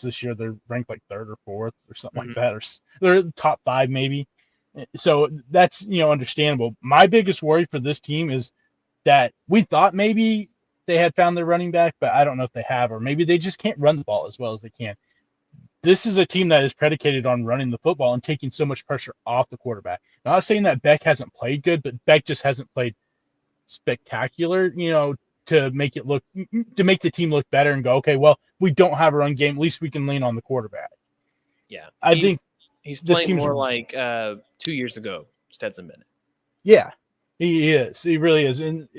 this year, they're ranked like third or fourth or something like that. Or they're top 5 maybe. So that's, understandable. My biggest worry for this team is that we thought maybe they had found their running back, but I don't know if they have, or maybe they just can't run the ball as well as they can. This is a team that is predicated on running the football and taking so much pressure off the quarterback. I'm not saying that Beck hasn't played good, but Beck just hasn't played spectacular, to make the team look better and go, okay, well, we don't have a run game. At least we can lean on the quarterback. Yeah. I think he's playing more like 2 years ago, Stetson Bennett. Yeah, he is. He really is. And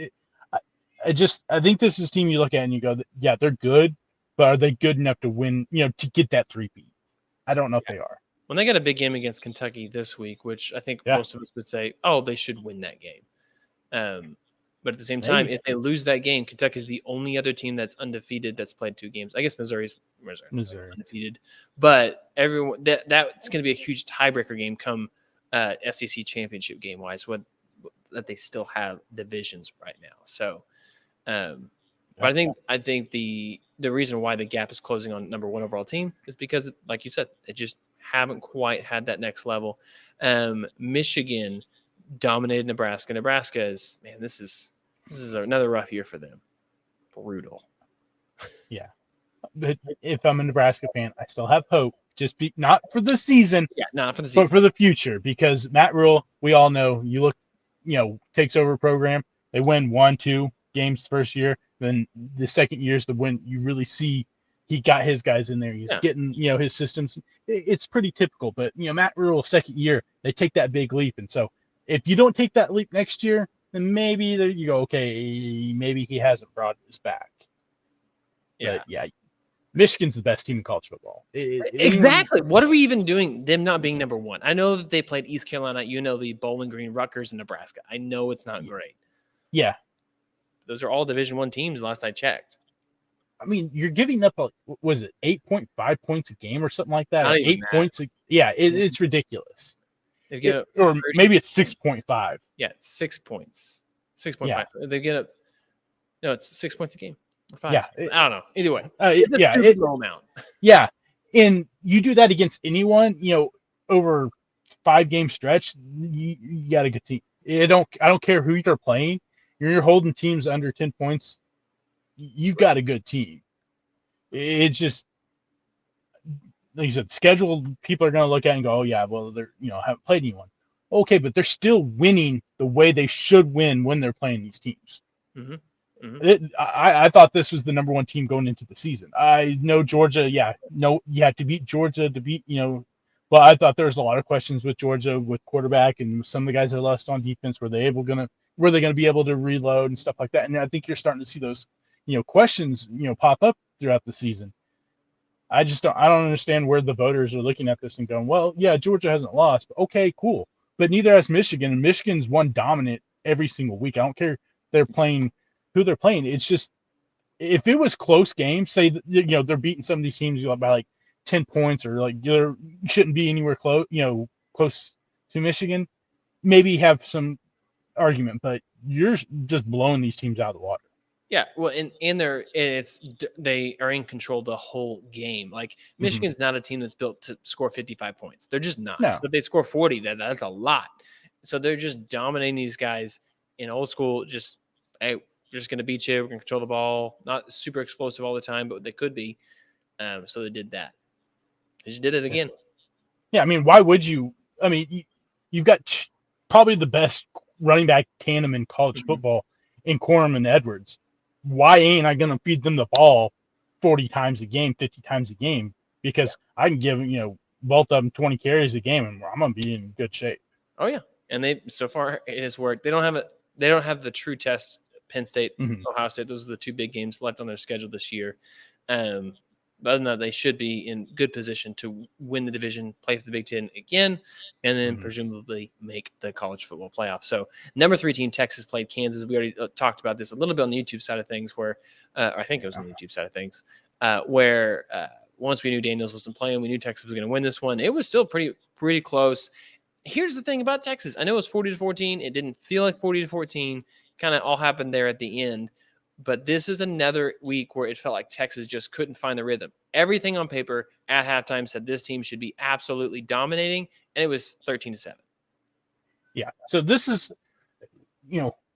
I think this is a team you look at and you go, yeah, they're good, but are they good enough to win, to get that 3-peat? I don't know if they are. When they got a big game against Kentucky this week, which I think most of us would say, oh, they should win that game. But at the same time, if they lose that game, Kentucky is the only other team that's undefeated that's played 2 games. I guess Missouri's undefeated. But everyone that's going to be a huge tiebreaker game come SEC championship game wise. That they still have divisions right now. So, but I think the reason why the gap is closing on number 1 overall team is because, like you said, they just haven't quite had that next level. Michigan dominated Nebraska. Nebraska is, man, this is another rough year for them. Brutal. Yeah. But if I'm a Nebraska fan, I still have hope. Not for the season. Yeah, not for the season. But for the future. Because Matt Rule, we all know, takes over a program. They win 1-2 games the first year. Then the second year is the win. You really see he got his guys in there. He's getting, his systems. It's pretty typical. But, Matt Rule, second year, they take that big leap. And so, if you don't take that leap next year, then maybe you go, okay, maybe he hasn't brought his back. Yeah. But yeah, Michigan's the best team in college football. Exactly. What are we even doing, them not being number 1? I know that they played East Carolina, UNLV, Bowling Green, Rutgers, and Nebraska. I know it's not great. Yeah. Those are all Division I teams last I checked. I mean, you're giving up, 8.5 points a game or something like that? Not even 8 points. It's ridiculous. Or maybe it's 6.5. Yeah, 6 points. 6.5. Yeah. They get up. No, it's 6 points a game. Or 5. Yeah. I don't know. Either way. It's a low amount. Yeah. And you do that against anyone, over 5-game stretch, you got a good team. I don't care who you're playing. You're holding teams under 10 points. You've got a good team. It's just, like you said, scheduled people are going to look at it and go, oh, yeah, well, they're, haven't played anyone. Okay, but they're still winning the way they should win when they're playing these teams. Mm-hmm. Mm-hmm. I thought this was the number 1 team going into the season. I know Georgia, you have to beat Georgia to beat, But I thought there was a lot of questions with Georgia with quarterback and some of the guys that lost on defense. Were they going to be able to reload and stuff like that? And I think you're starting to see those, questions, pop up throughout the season. I don't understand where the voters are looking at this and going, well, yeah, Georgia hasn't lost. But okay, cool. But neither has Michigan. And Michigan's won dominant every single week. I don't care who they're playing. It's just, if it was close games, say that, they're beating some of these teams by like 10 points or like there shouldn't be anywhere close, close to Michigan, maybe have some argument, but you're just blowing these teams out of the water. Yeah, well, they are in control the whole game. Like Michigan's not a team that's built to score 55 points. They're just not. No. So if they score 40, that's a lot. So they're just dominating these guys in old school. Just, hey, we're just going to beat you. We're going to control the ball. Not super explosive all the time, but they could be. So they did that. They just did it again. Yeah, I mean, why would you? I mean, you've got probably the best running back tandem in college football in Corum and Edwards. Why ain't I going to feed them the ball 40 times a game, 50 times a game? Because I can give, both of them 20 carries a game, and I'm going to be in good shape. Oh, yeah. And so far it has worked. They don't have the true test, Penn State, Ohio State. Those are the two big games left on their schedule this year. But other than that, they should be in good position to win the division, play for the Big Ten again, and then presumably make the college football playoff. So number 3 team, Texas, played Kansas. We already talked about this a little bit on the YouTube side of things where I think it was on the YouTube side of things where once we knew Daniels wasn't playing, we knew Texas was going to win this one. It was still pretty close. Here's the thing about Texas. I know it was 40-14. It didn't feel like 40-14. Kind of all happened there at the end. But this is another week where it felt like Texas just couldn't find the rhythm. Everything on paper at halftime said this team should be absolutely dominating, and it was 13-7. Yeah. So this is,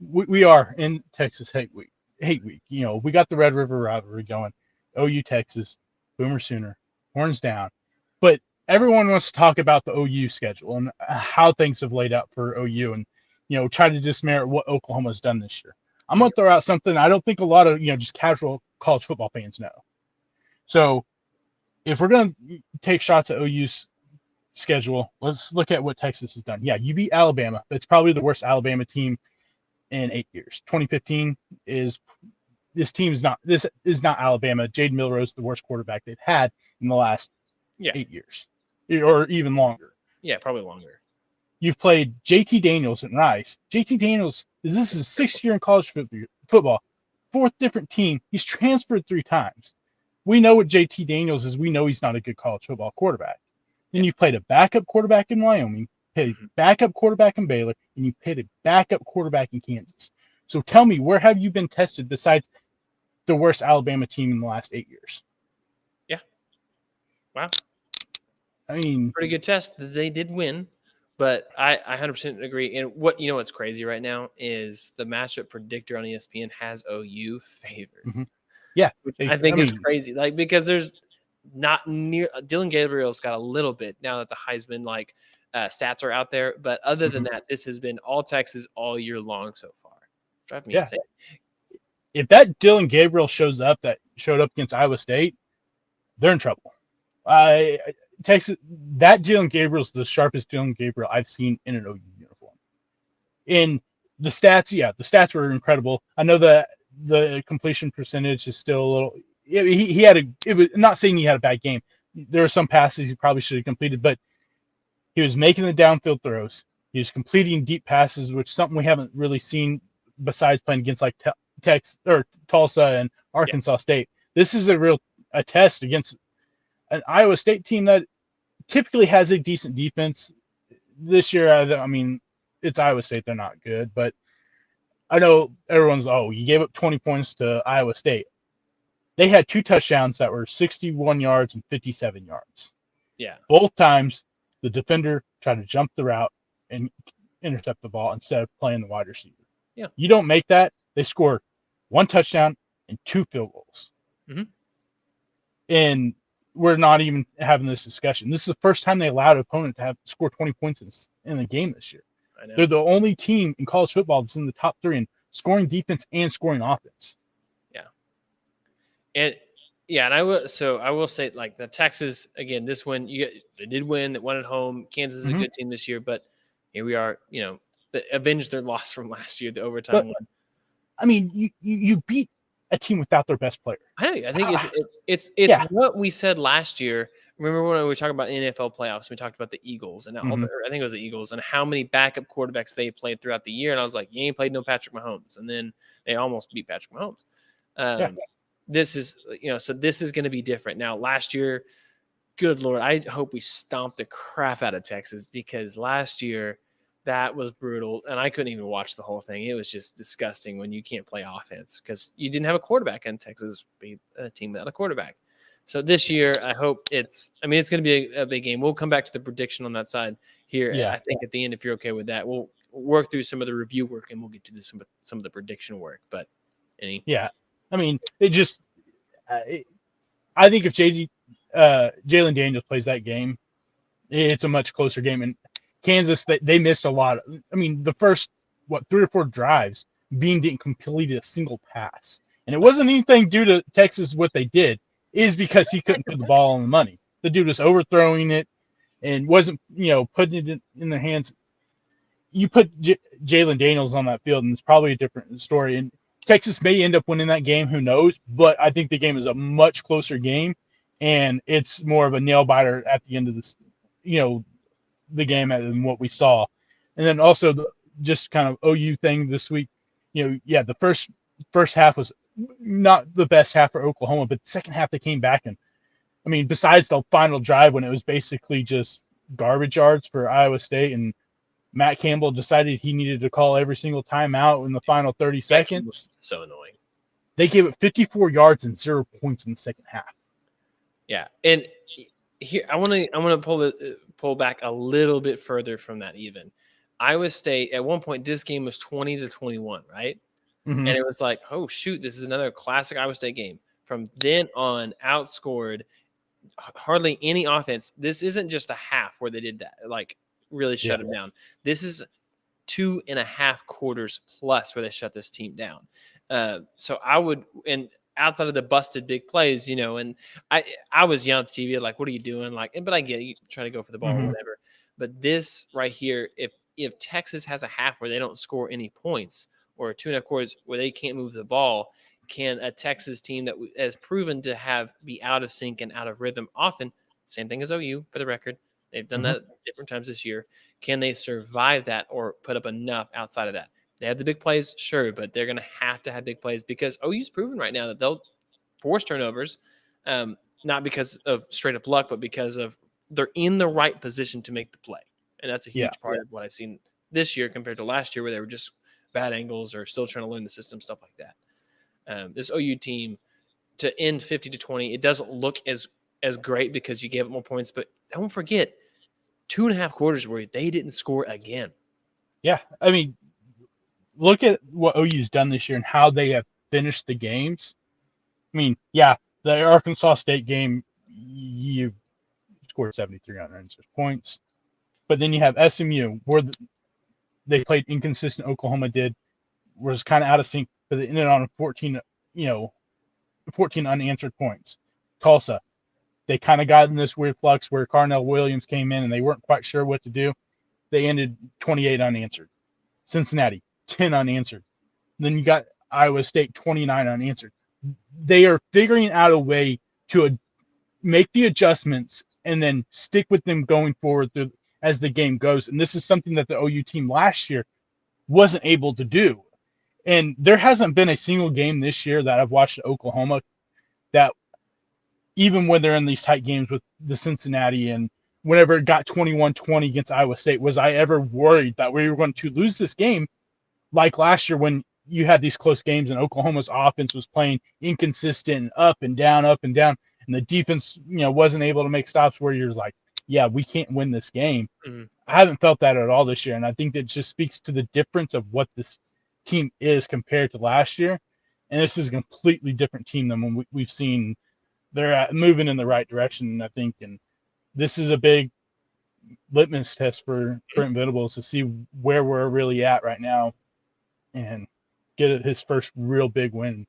we are in Texas hate week. We got the Red River Rivalry going. OU Texas, Boomer Sooner, horns down. But everyone wants to talk about the OU schedule and how things have laid out for OU and, try to dismerit what Oklahoma's done this year. I'm going to throw out something I don't think a lot of, just casual college football fans know. So if we're going to take shots at OU's schedule, let's look at what Texas has done. Yeah, you beat Alabama. That's probably the worst Alabama team in 8 years. 2015 this is not Alabama. Jade Milrose, the worst quarterback they've had in the last 8 years or even longer. Yeah, probably longer. You've played JT Daniels and Rice. JT Daniels, this is his 6th year in college football, 4th different team. He's transferred 3 times. We know what JT Daniels is. We know he's not a good college football quarterback. Then you've played a backup quarterback in Wyoming, played a backup quarterback in Baylor, and you played a backup quarterback in Kansas. So tell me, where have you been tested besides the worst Alabama team in the last 8 years? Yeah. Wow. I mean, pretty good test. They did win. But I 100% agree. And what's crazy right now is the matchup predictor on ESPN has OU favored. Yeah. Which I think is crazy. Like, because there's not near Dylan Gabriel's got a little bit now that the Heisman stats are out there. But other than that, this has been all Texas all year long so far. Drive me insane. If that Dylan Gabriel showed up against Iowa State, they're in trouble. Texas, that Dylan Gabriel's the sharpest Dylan Gabriel I've seen in an OU uniform. In the stats were incredible. I know that the completion percentage is still a little. It was not saying he had a bad game. There were some passes he probably should have completed, but he was making the downfield throws. He was completing deep passes, which is something we haven't really seen besides playing against like Tulsa and Arkansas State. This is a test against an Iowa State team that typically has a decent defense. This year, I mean, it's Iowa State. They're not good, but I know everyone's, you gave up 20 points to Iowa State. They had 2 touchdowns that were 61 yards and 57 yards. Yeah. Both times, the defender tried to jump the route and intercept the ball instead of playing the wide receiver. Yeah. You don't make that, they score 1 touchdown and 2 field goals. And we're not even having this discussion. This is the first time they allowed an opponent to score 20 points in a game this year. I know. They're the only team in college football that's in the top 3 in scoring defense and scoring offense. Yeah. And Yeah, and I will say, like, the Texas again. This win, they did win. That won at home. Kansas is a Mm-hmm. good team this year, but here we are. They avenged their loss from last year, the overtime But one. I mean, you beat a team without their best player. I know. I think Ah, it's yeah. what we said last year. Remember when we were talking about NFL playoffs? We talked about the Eagles, and Mm-hmm. I think it was the Eagles, and how many backup quarterbacks they played throughout the year. And I was like, you ain't played no Patrick Mahomes, and then they almost beat Patrick Mahomes. Yeah. This is so this is going to be different now. Last year, good Lord, I hope we stomped the crap out of Texas, because last year that was brutal, and I couldn't even watch the whole thing. It was just disgusting when you can't play offense because you didn't have a quarterback, and Texas beat a team without a quarterback. So this year, I hope it's going to be a big game. We'll come back to the prediction on that side here. Yeah. I think at the end, if you're okay with that, we'll work through some of the review work, and we'll get to some of the prediction work. But Yeah. I mean, it just. I think if Jalen Daniels plays that game, it's a much closer game. And Kansas, they missed a lot. I mean, the first 3 or 4 drives, Bean didn't complete a single pass, and it wasn't anything due to Texas what they did. It is because he couldn't put the ball on the money. The dude was overthrowing it and wasn't putting it in their hands. You put Jalen Daniels on that field, and it's probably a different story. And Texas may end up winning that game. Who knows? But I think the game is a much closer game, and it's more of a nail biter at the end of this, the game than what we saw. And then also just kind of OU thing this week. The first half was not the best half for Oklahoma, but the second half they came back, and I mean, besides the final drive when it was basically just garbage yards for Iowa State, and Matt Campbell decided he needed to call every single timeout in the final 30 seconds. So annoying. They gave it 54 yards and 0 points in the second half. Yeah, and here I want to pull back a little bit further from that. Even Iowa State at one point, this game was 20-21, right? Mm-hmm. And it was like, oh shoot, this is another classic Iowa State game. From then on, outscored hardly any offense. This isn't just a half where they did that, like really shut them down. This is 2.5 quarters plus where they shut this team down. So I would, and outside of the busted big plays, and I was yelling at the TV, like, what are you doing? Like, but I get it, you try to go for the ball or whatever. But this right here, if Texas has a half where they don't score any points, or 2.5 quarters where they can't move the ball, can a Texas team that has proven to be out of sync and out of rhythm often, same thing as OU for the record, they've done that different times this year, can they survive that or put up enough outside of that? They have the big plays, sure, but they're going to have big plays because OU's proven right now that they'll force turnovers, not because of straight up luck, but because of they're in the right position to make the play. And that's a huge part of what I've seen this year compared to last year where they were just bad angles or still trying to learn the system, stuff like that. This OU team to end 50-20, it doesn't look as great because you gave up more points, but don't forget 2.5 quarters where they didn't score again. Yeah, I mean, look at what OU's done this year and how they have finished the games. I mean, the Arkansas State game, you scored 73 unanswered points, but then you have SMU where they played inconsistent. Oklahoma was kind of out of sync, but they ended on 14 unanswered points. Tulsa, they kind of got in this weird flux where Carnell Williams came in and they weren't quite sure what to do. They ended 28 unanswered. Cincinnati, 10 unanswered. Then you got Iowa State, 29 unanswered. They are figuring out a way to make the adjustments and then stick with them going forward as the game goes. And this is something that the OU team last year wasn't able to do. And there hasn't been a single game this year that I've watched at Oklahoma that, even when they're in these tight games with the Cincinnati and whenever it got 21-20 against Iowa State, was I ever worried that we were going to lose this game like last year when you had these close games and Oklahoma's offense was playing inconsistent, up and down, and the defense, wasn't able to make stops where you're like, yeah, we can't win this game. Mm-hmm. I haven't felt that at all this year, and I think that just speaks to the difference of what this team is compared to last year. And this is a completely different team than when we've seen. They're moving in the right direction, I think, and this is a big litmus test for Brent Venables to see where we're really at right now and get his first real big win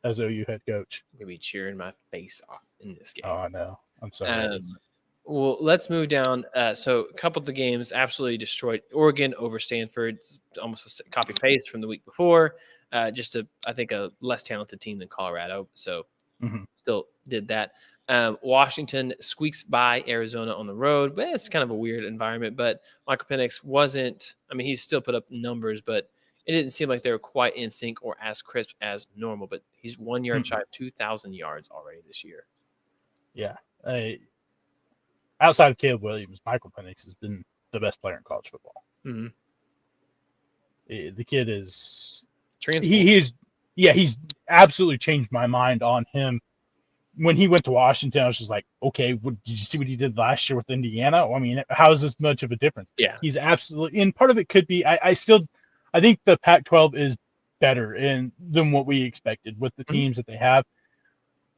as OU head coach. I'm going to be cheering my face off in this game. Oh, I know. I'm sorry. Well, let's move down. So a couple of the games absolutely destroyed. Oregon over Stanford, almost a copy paste from the week before. I think a less talented team than Colorado. So still did that. Washington squeaks by Arizona on the road, but it's kind of a weird environment. But Michael Penix wasn't. I mean, he still put up numbers, but it didn't seem like they were quite in sync or as crisp as normal. But he's 1 yard shy of 2,000 yards already this year. Yeah. Outside of Caleb Williams, Michael Penix has been the best player in college football. Mm-hmm. The kid is he's absolutely changed my mind on him. When he went to Washington, I was just like, okay, did you see what he did last year with Indiana? I mean, how is this much of a difference? Yeah, he's absolutely, and part of it could be, I think the Pac-12 is better than what we expected with the teams that they have.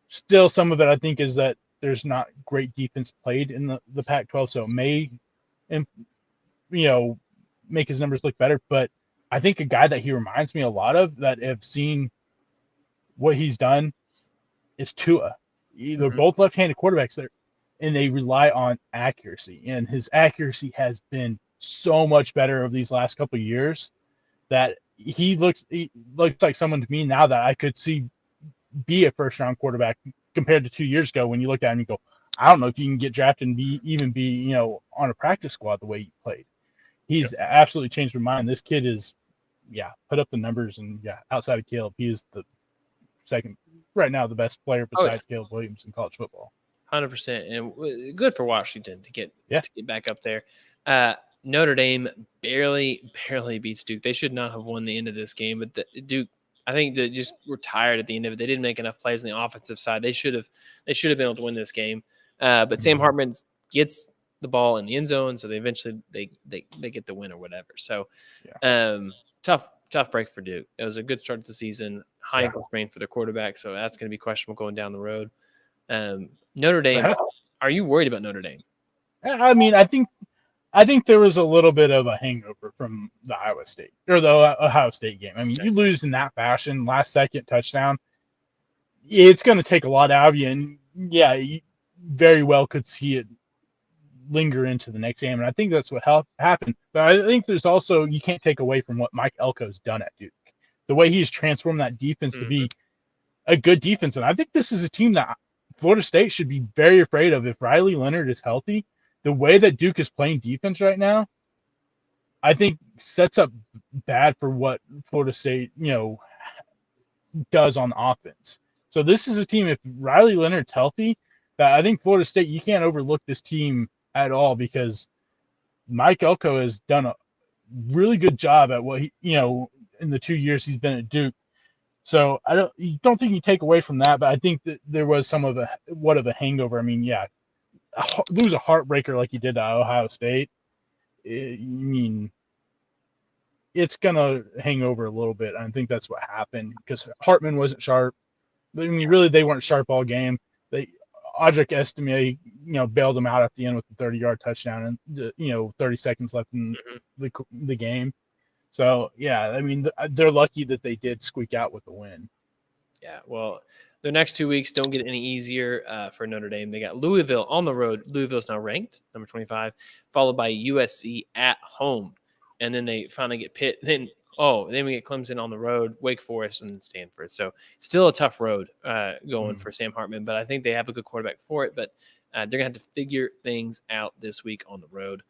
Still, some of it I think is that there's not great defense played in the Pac-12, so it may, make his numbers look better. But I think a guy that he reminds me a lot of that have seen what he's done is Tua. They're both left-handed quarterbacks there, and they rely on accuracy. And his accuracy has been so much better over these last couple of years that he looks like someone to me now that I could see be a first-round quarterback compared to 2 years ago when you looked at him and you go, I don't know if you can get drafted and be on a practice squad the way he played. He's absolutely changed my mind. This kid is, put up the numbers, and outside of Caleb, he is the second right now, the best player besides Caleb Williams in college football. 100%, and good for Washington to get back up there. Notre Dame barely beats Duke. They should not have won the end of this game, but Duke, I think they just were tired at the end of it. They didn't make enough plays on the offensive side. They should have been able to win this game. But Sam Hartman gets the ball in the end zone, so they eventually they get the win or whatever. So tough break for Duke. It was a good start to the season. High ankle sprain for their quarterback, so that's going to be questionable going down the road. Notre Dame, are you worried about Notre Dame? I mean, I think there was a little bit of a hangover from the Iowa State or the Ohio State game. I mean, you lose in that fashion, last second touchdown. It's going to take a lot out of you, and you very well could see it linger into the next game, and I think that's what happened. But I think there's also, you can't take away from what Mike Elko's done at Duke, the way he's transformed that defense to be a good defense. And I think this is a team that Florida State should be very afraid of if Riley Leonard is healthy. The way that Duke is playing defense right now, I think sets up bad for what Florida State, does on offense. So this is a team, if Riley Leonard's healthy, that I think Florida State, you can't overlook this team at all, because Mike Elko has done a really good job at what he, in the 2 years he's been at Duke. So I don't think you take away from that, but I think that there was some of a hangover. I mean, lose a heartbreaker like you did to Ohio State. It's gonna hang over a little bit. I think that's what happened because Hartman wasn't sharp. I mean, really, they weren't sharp all game. Audric Estime, bailed them out at the end with the 30-yard touchdown and 30 seconds left in the game. So I mean, they're lucky that they did squeak out with the win. Yeah, well, their next 2 weeks don't get any easier for Notre Dame. They got Louisville on the road. Louisville's now ranked number 25, followed by USC at home, and then they finally get Pitt. Then we get Clemson on the road, Wake Forest, and Stanford. So still a tough road going for Sam Hartman, but I think they have a good quarterback for it. But they're going to have to figure things out this week on the road.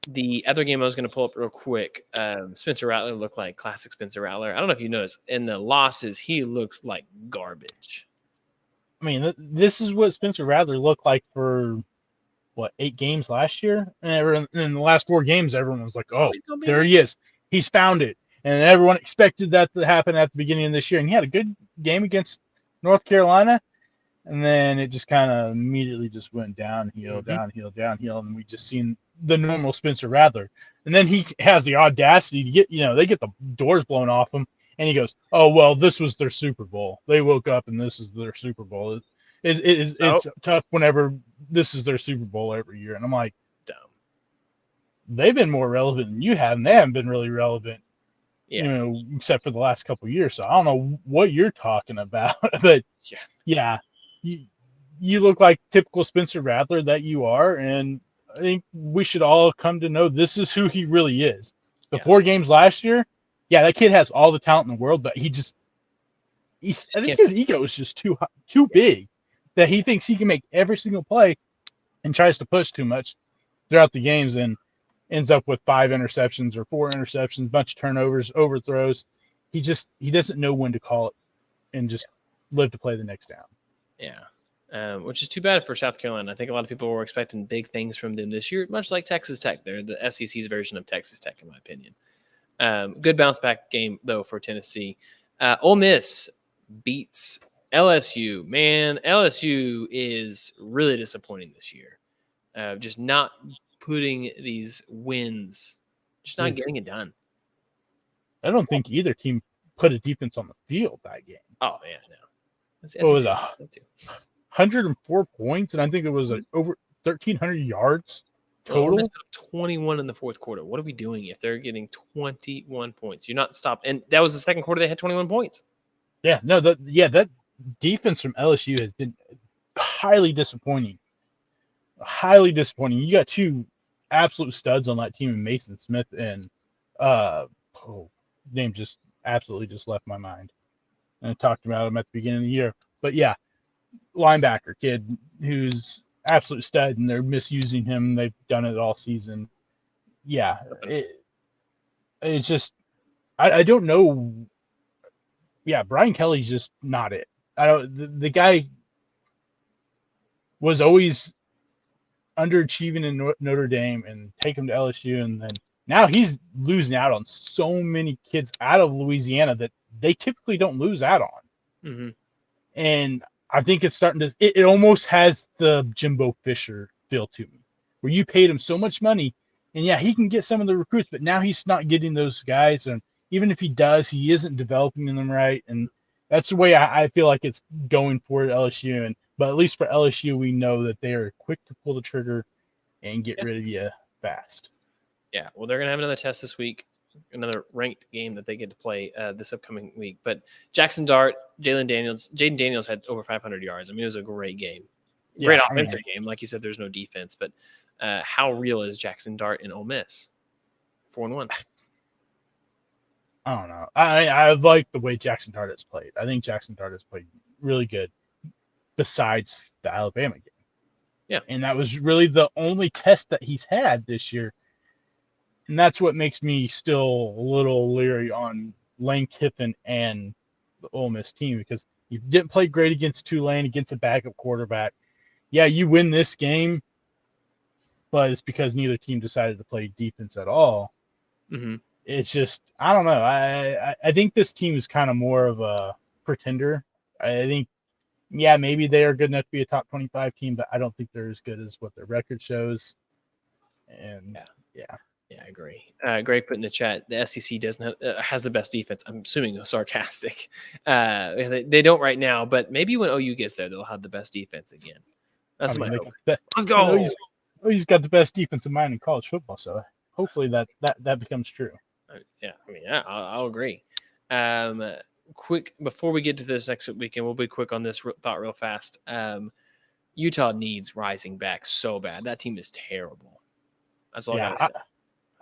The other game I was going to pull up real quick, Spencer Rattler looked like classic Spencer Rattler. I don't know if you noticed. In the losses, he looks like garbage. I mean, this is what Spencer Rattler looked like for 8 games last year, and in the last 4 games, everyone was like, "Oh, there he is! He's found it!" And everyone expected that to happen at the beginning of this year. And he had a good game against North Carolina, and then it just kind of immediately just went downhill, and we just seen the normal Spencer Rattler. And then he has the audacity to get, they get the doors blown off him, and he goes, "Oh well, this was their Super Bowl. They woke up and this is their Super Bowl." It's tough whenever this is their Super Bowl every year. And I'm like, dumb. They've been more relevant than you have, and they haven't been really relevant Yeah. Except for the last couple of years. So I don't know what you're talking about, but yeah, you look like typical Spencer Rattler that you are, and I think we should all come to know this is who he really is. The 4 games last year, yeah, that kid has all the talent in the world, but I think his ego is just too big that he thinks he can make every single play and tries to push too much throughout the games and ends up with 5 interceptions or 4 interceptions, bunch of turnovers, overthrows. He doesn't know when to call it and just live to play the next down. Yeah. Which is too bad for South Carolina. I think a lot of people were expecting big things from them this year, much like Texas Tech. They're the SEC's version of Texas Tech, in my opinion. Good bounce back game, though, for Tennessee. Ole Miss beats LSU. Man, LSU is really disappointing this year. Just not putting these wins, just not getting it done. I don't think either team put a defense on the field that game. Oh, yeah, no. What was it? 104 points, and I think it was over 1,300 yards total. Well, 21 in the fourth quarter. What are we doing if they're getting 21 points? You're not stopped. And that was the second quarter they had 21 points. Yeah, no, that defense from LSU has been highly disappointing. Highly disappointing. You got 2 absolute studs on that team in Mason Smith and name just absolutely just left my mind. And I talked about him at the beginning of the year. But yeah, linebacker kid who's absolute stud, and they're misusing him. They've done it all season. Yeah, it's just I don't know. Yeah, Brian Kelly's just not it. The guy was always underachieving in Notre Dame and take him to LSU, and then now he's losing out on so many kids out of Louisiana that they typically don't lose out on. Mm-hmm. And I think it's starting to, it almost has the Jimbo Fisher feel to me, where you paid him so much money, and yeah, he can get some of the recruits, but now he's not getting those guys. And even if he does, he isn't developing them right. And that's the way I feel like it's going for LSU. But at least for LSU, we know that they are quick to pull the trigger and get rid of you fast. Yeah, well, they're going to have another test this week, another ranked game that they get to play this upcoming week. But Jackson Dart, Jaden Daniels had over 500 yards. I mean, it was a great game. Great offensive game. Like you said, there's no defense. But how real is Jackson Dart in Ole Miss? 4-1. I don't know. I like the way Jackson Dart has played. I think Jackson Dart has played really good besides the Alabama game. Yeah. And that was really the only test that he's had this year. And that's what makes me still a little leery on Lane Kiffin and the Ole Miss team, because you didn't play great against Tulane, against a backup quarterback. Yeah, you win this game, but it's because neither team decided to play defense at all. Mm-hmm. It's just, I don't know. I think this team is kind of more of a pretender. I think, yeah, maybe they are good enough to be a top 25 team, but I don't think they're as good as what their record shows. And yeah. Yeah, I agree. Greg put in the chat, the SEC doesn't has the best defense. I'm assuming it was sarcastic. They don't right now, but maybe when OU gets there, they'll have the best defense again. That's my hope. Let's go. OU's got the best defensive mind in college football, so hopefully that becomes true. Yeah, I'll agree. Quick, before we get to this next weekend, we'll be quick on this thought real fast. Utah needs rising back so bad. That team is terrible. That's all I got to say.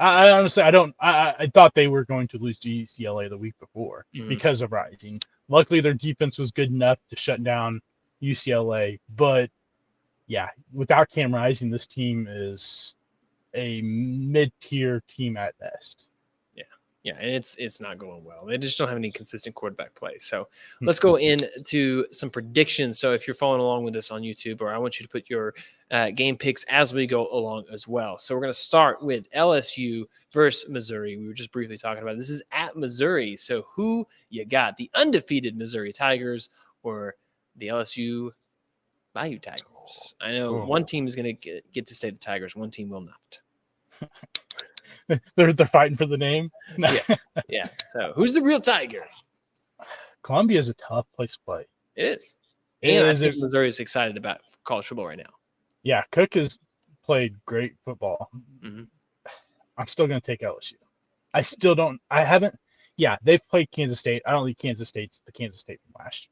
I honestly, I thought they were going to lose to UCLA the week before because of Rising. Luckily, their defense was good enough to shut down UCLA. But, yeah, without Cam Rising, this team is a mid-tier team at best. Yeah, and it's not going well. They just don't have any consistent quarterback play. So let's go into some predictions. So if you're following along with us on YouTube, or I want you to put your game picks as we go along as well. So we're going to start with LSU versus Missouri. We were just briefly talking about it. This is at Missouri. So who you got? The undefeated Missouri Tigers or the LSU Bayou Tigers? I know one team is going to get to stay the Tigers. One team will not. They're fighting for the name. Yeah. So who's the real Tiger? Columbia is a tough place to play. It is. And I think Missouri is excited about college football right now. Yeah, Cook has played great football. Mm-hmm. I'm still going to take LSU. I still don't. I haven't. yeah, they've played Kansas State. I don't think Kansas State's the Kansas State from last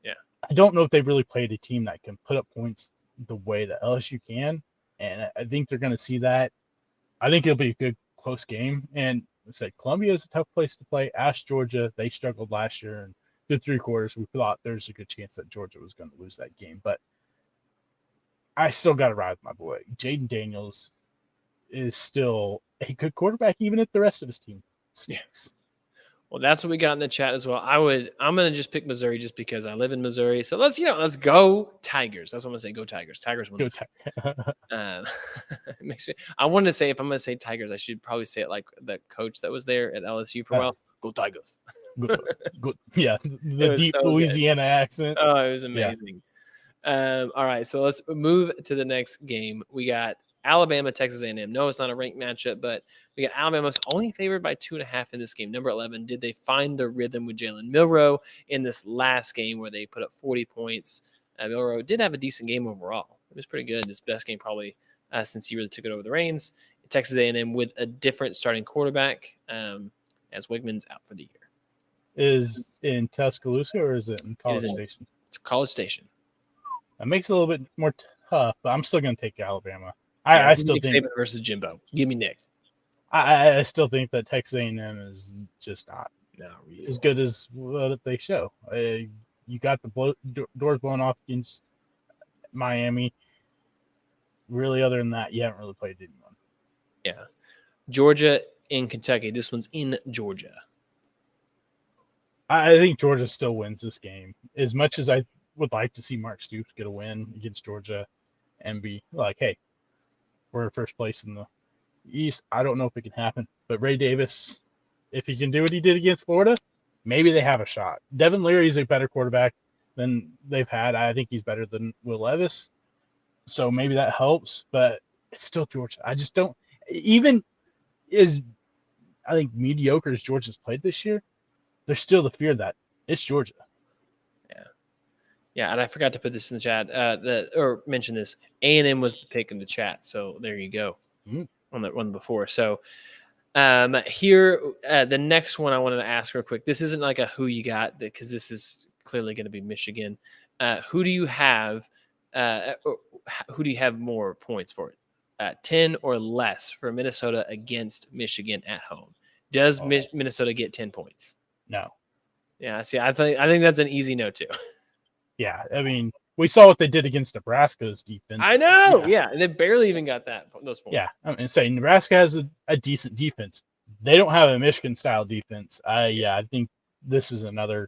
year. Yeah. I don't know if they've really played a team that can put up points the way that LSU can, and I think they're going to see that. I think it'll be a good, close game. And I said Columbia is a tough place to play. Ask Georgia. They struggled last year, and through 3 quarters, we thought there's a good chance that Georgia was going to lose that game. But I still got to ride with my boy. Jaden Daniels is still a good quarterback, even if the rest of his team stinks. Well, that's what we got in the chat as well. I'm gonna just pick Missouri just because I live in Missouri. So let's go Tigers. That's what I'm gonna say. Go Tigers. Tigers win. Makes me, I wanted to say if I'm gonna say Tigers, I should probably say it like the coach that was there at LSU for a while. Go Tigers. Good. Yeah, the deep so Louisiana accent. Oh, it was amazing. Yeah. All right, so let's move to the next game. We got Alabama, Texas A&M. No, it's not a ranked matchup, but we got Alabama's only favored by 2.5 in this game. Number 11, did they find their rhythm with Jalen Milroe in this last game where they put up 40 points? Milroe did have a decent game overall. It was pretty good. His best game probably since he really took it over the reins. Texas A&M with a different starting quarterback as Wigman's out for the year. Is in Tuscaloosa or is it in College Station? It's College Station. That makes it a little bit more tough, but I'm still going to take Alabama. I still Nick think Saban versus Jimbo. Give me Nick. I still think that Texas A&M is just not really as good as what they show. You got the doors blown off against Miami. Really, other than that, you haven't really played anyone. Yeah. Georgia in Kentucky. This one's in Georgia. I think Georgia still wins this game. As much as I would like to see Mark Stoops get a win against Georgia and be like, hey, we're in first place in the East. I don't know if it can happen. But Ray Davis, if he can do what he did against Florida, maybe they have a shot. Devin Leary is a better quarterback than they've had. I think he's better than Will Levis. So maybe that helps, but it's still Georgia. I just don't – even as I think mediocre as Georgia's played this year, there's still the fear that it's Georgia. Yeah, and I forgot to put this in the chat or mention this. A&M was the pick in the chat, so there you go on that one before. So here, the next one I wanted to ask real quick. This isn't like a who you got because this is clearly going to be Michigan. Who do you have? Who do you have more points for it? 10 or less for Minnesota against Michigan at home. Does Minnesota get 10 points? No. Yeah, see, I think that's an easy no too. Yeah, I mean, we saw what they did against Nebraska's defense. I know, yeah, and they barely even got those points. Yeah, I'm mean, saying Nebraska has a decent defense. They don't have a Michigan-style defense. I think this is another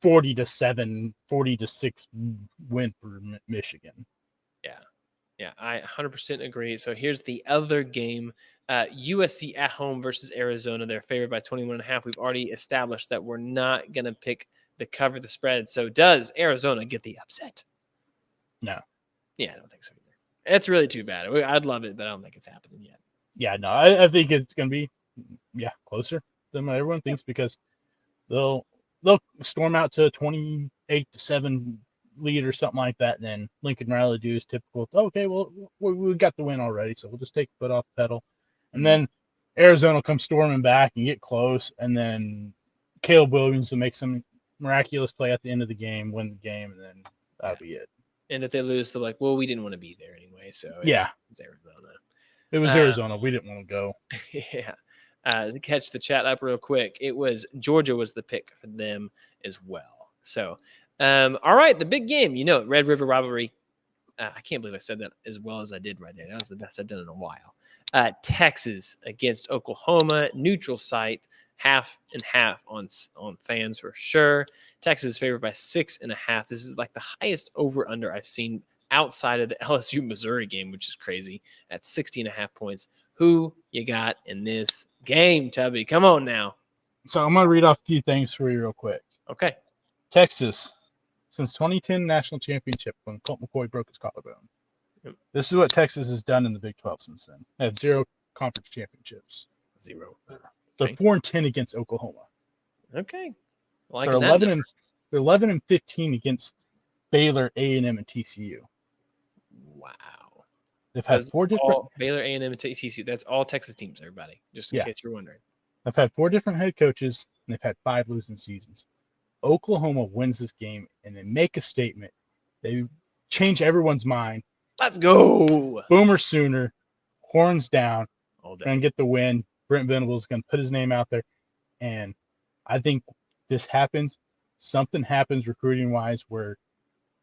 40-7, 40-6 win for Michigan. Yeah, I 100% agree. So here's the other game. USC at home versus Arizona. They're favored by 21.5. We've already established that we're not going to pick the cover the spread. So does Arizona get the upset? No. Yeah, I don't think so either. It's really too bad. I'd love it, but I don't think it's happening yet. Yeah, no, I think it's going to be closer than what everyone thinks because they'll storm out to a 28-7 lead or something like that. And then Lincoln Riley do his typical, okay, well, we got the win already, so we'll just take the foot off the pedal. And then Arizona will come storming back and get close, and then Caleb Williams will make some miraculous play at the end of the game, win the game, and then that'll be it. And if they lose, they're like, well, we didn't want to be there anyway, so it's Arizona. It was Arizona. We didn't want to go. Yeah. To catch the chat up real quick, it was Georgia was the pick for them as well. So, all right, the big game, Red River Rivalry. I can't believe I said that as well as I did right there. That was the best I've done in a while. Texas against Oklahoma, neutral site, 50-50 on fans for sure. Texas is favored by 6.5. This is like the highest over/under I've seen outside of the LSU Missouri game, which is crazy, at 60.5 points. Who you got in this game, Tubby? Come on now. So I'm going to read off a few things for you real quick. Okay. Texas, since 2010 national championship when Colt McCoy broke his collarbone. Yep. This is what Texas has done in the Big 12 since then. They have 0 conference championships. 0. They're 4-10 against Oklahoma. Okay. They're 11-15 against Baylor, A&M, and TCU. Wow. They've had 4 different Baylor, A&M, and TCU. That's all Texas teams, everybody. Just in case you're wondering. They've had 4 different head coaches, and they've had 5 losing seasons. Oklahoma wins this game, and they make a statement. They change everyone's mind. Let's go. Boomer Sooner, horns down, All going to day. get the win. Brent Venables is going to put his name out there. And I think this happens. Something happens recruiting-wise where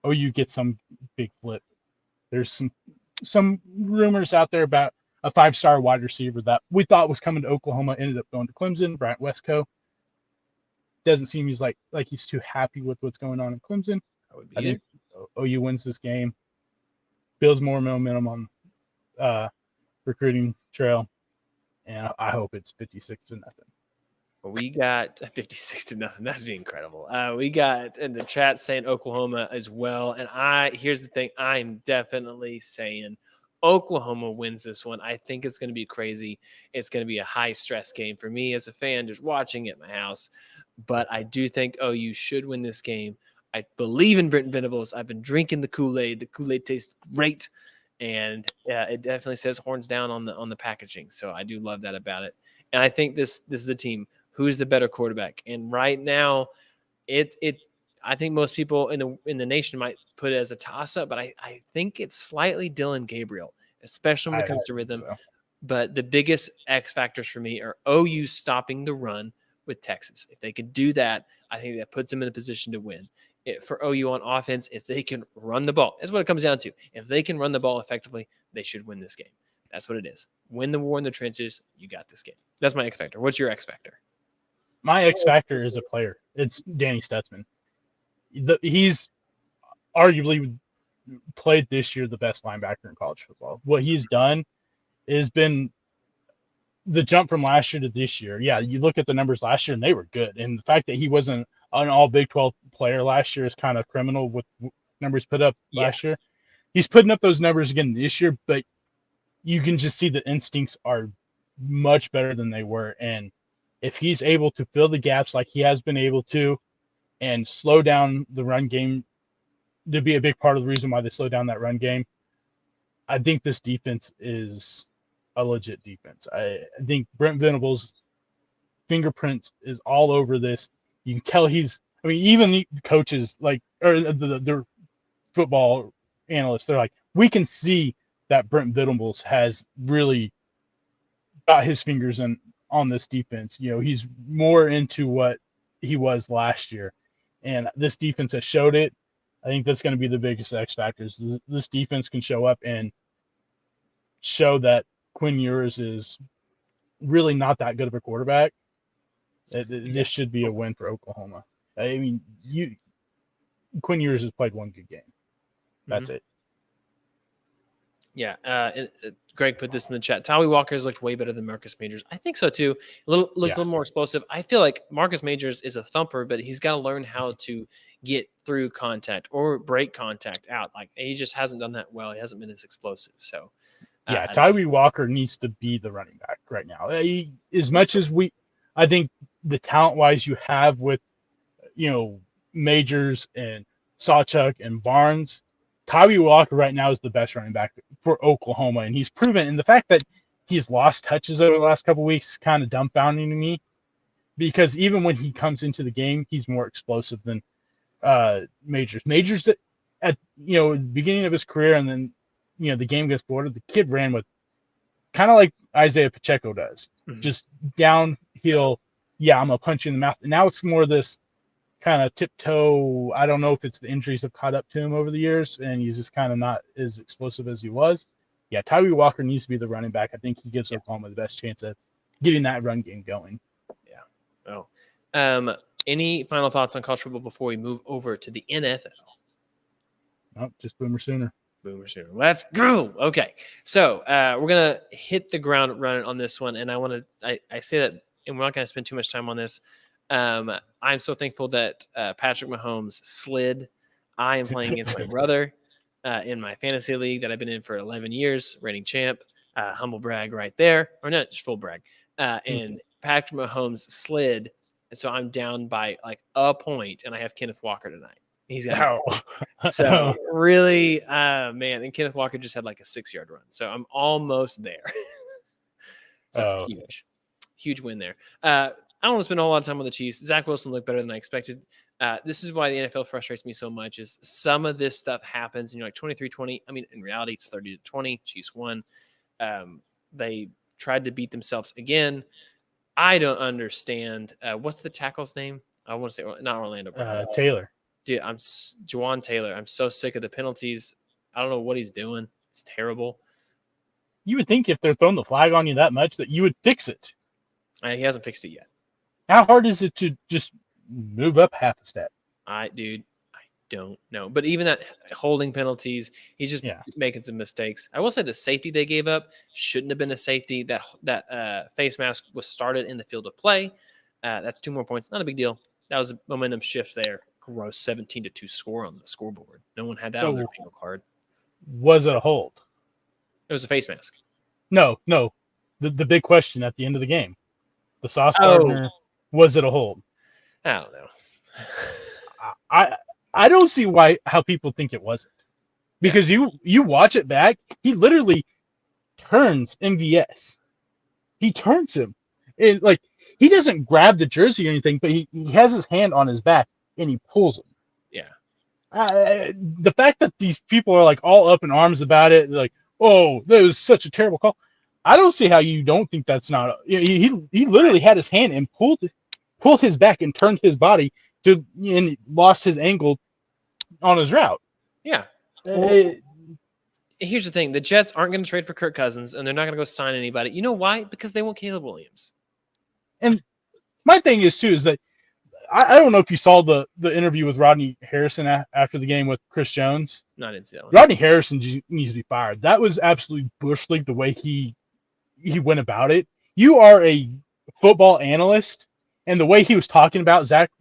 OU gets some big flip. There's some rumors out there about a 5-star wide receiver that we thought was coming to Oklahoma, ended up going to Clemson, Bryant Westco. Doesn't seem he's like he's too happy with what's going on in Clemson. I think OU wins this game, builds more momentum on recruiting trail, and I hope it's 56-0. We got 56-0. That'd be incredible. We got in the chat saying Oklahoma as well. And here's the thing. I'm definitely saying Oklahoma wins this one. I think it's going to be crazy. It's going to be a high stress game for me as a fan just watching at my house. But I do think OU should win this game. I believe in Brent Venables. I've been drinking the Kool-Aid. The Kool-Aid tastes great. And it definitely says horns down on the packaging. So I do love that about it. And I think this is a team. Who's the better quarterback? And right now, I think most people in the nation might put it as a toss-up, but I think it's slightly Dylan Gabriel, especially when it comes to rhythm. So. But the biggest X factors for me are OU stopping the run with Texas. If they can do that, I think that puts them in a position to win. For OU on offense, if they can run the ball, that's what it comes down to. If they can run the ball effectively, they should win this game. That's what it is. Win the war in the trenches. You got this game. That's my X factor. What's your X factor? My X factor is a player. It's Danny Stutzman. He's arguably played this year the best linebacker in college football. What he's done has been the jump from last year to this year. Yeah, you look at the numbers last year, and they were good. And the fact that he wasn't an all Big 12 player last year is kind of criminal with numbers put up last year. He's putting up those numbers again this year, but you can just see the instincts are much better than they were. And if he's able to fill the gaps like he has been able to and slow down the run game to be a big part of the reason why they slow down that run game, I think this defense is a legit defense. I think Brent Venables' fingerprints is all over this. You can tell even the coaches, or the football analysts, they're like, we can see that Brent Venables has really got his fingers on this defense. He's more into what he was last year, and this defense has showed it. I think that's going to be the biggest X factors. This defense can show up and show that Quinn Ewers is really not that good of a quarterback. This should be a win for Oklahoma. I mean, Quinn Ewers has played one good game. That's it. Yeah, Greg put this in the chat. Tawee Walker's looked way better than Marcus Majors. I think so too. Looks a little more explosive. I feel like Marcus Majors is a thumper, but he's got to learn how to get through contact or break contact out. Like he just hasn't done that well. He hasn't been as explosive. So Tawee Walker needs to be the running back right now. As much as I think the talent wise you have with Majors and Sawchuk and Barnes. Tawee Walker right now is the best running back for Oklahoma, and he's proven. And the fact that he's lost touches over the last couple of weeks kind of dumbfounding to me, because even when he comes into the game, he's more explosive than Majors. Majors at the beginning of his career, and then the game gets Florida, the kid ran with kind of like Isaiah Pacheco does, just downhill. Yeah, I'm gonna punch you in the mouth. And now it's more this kind of tiptoe. I don't know if it's the injuries have caught up to him over the years, and he's just kind of not as explosive as he was. Yeah, Tawee Walker needs to be the running back. I think he gives Oklahoma the best chance of getting that run game going. Yeah. Oh. Any final thoughts on college football before we move over to the NFL? Nope, just Boomer Sooner. Boomer Sooner. Let's go. Okay. So we're going to hit the ground running on this one. And I say that, and we're not going to spend too much time on this. I'm so thankful that Patrick Mahomes slid. I am playing against my brother in my fantasy league that I've been in for 11 years, reigning champ. Humble brag right there. Or not, just full brag. And Patrick Mahomes slid. And so I'm down by like a point, and I have Kenneth Walker tonight. He's got so really, man. And Kenneth Walker just had like a 6-yard run. So I'm almost there. So huge win there. I don't want to spend a whole lot of time on the Chiefs. Zach Wilson looked better than I expected. This is why the NFL frustrates me so much is some of this stuff happens and you're like 23-20. I mean, in reality, it's 30-20. Chiefs won. They tried to beat themselves again. I don't understand. What's the tackle's name? I want to say not Orlando Brown. Taylor. Dude, Juwan Taylor. I'm so sick of the penalties. I don't know what he's doing. It's terrible. You would think if they're throwing the flag on you that much that you would fix it. He hasn't fixed it yet. How hard is it to just move up half a step? I don't know. But even that holding penalties, he's just making some mistakes. I will say the safety they gave up shouldn't have been a safety. That face mask was started in the field of play. That's 2 more points. Not a big deal. That was a momentum shift there. Gross 17-2 score on the scoreboard. No one had that on their bingo card. Was it a hold? It was a face mask. No. The big question at the end of the game. The Sauce Gardner, was it a hold? I don't know. I don't see how people think it wasn't. Because you watch it back, he literally turns MVS. He turns him. And like he doesn't grab the jersey or anything, but he has his hand on his back and he pulls him. Yeah. The fact that these people are like all up in arms about it, like, oh, that was such a terrible call. I don't see how you don't think that's not. He literally had his hand and pulled his back and turned his body and lost his angle on his route. Yeah. Well, here's the thing: the Jets aren't going to trade for Kirk Cousins, and they're not going to go sign anybody. You know why? Because they want Caleb Williams. And my thing is too is that I don't know if you saw the interview with Rodney Harrison after the game with Chris Jones. Not incidentally. Rodney Harrison needs to be fired. That was absolutely bush league the way he went about it. You are a football analyst, and the way he was talking about Zach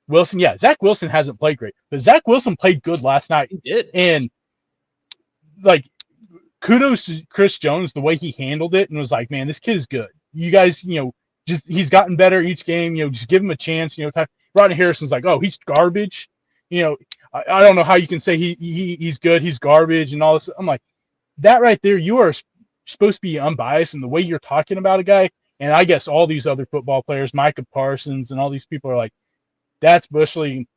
Wilson, Zach Wilson hasn't played great, but Zach Wilson played good last night. He did. And like kudos to Chris Jones, the way he handled it and was like, man, this kid is good. You guys, he's gotten better each game. Just give him a chance. Rodney Harrison's like, oh, he's garbage. I don't know how you can say he's good. He's garbage and all this. I'm like, that right there. You are supposed to be unbiased in the way you're talking about a guy. And I guess all these other football players, Micah Parsons, and all these people are like, that's bush league.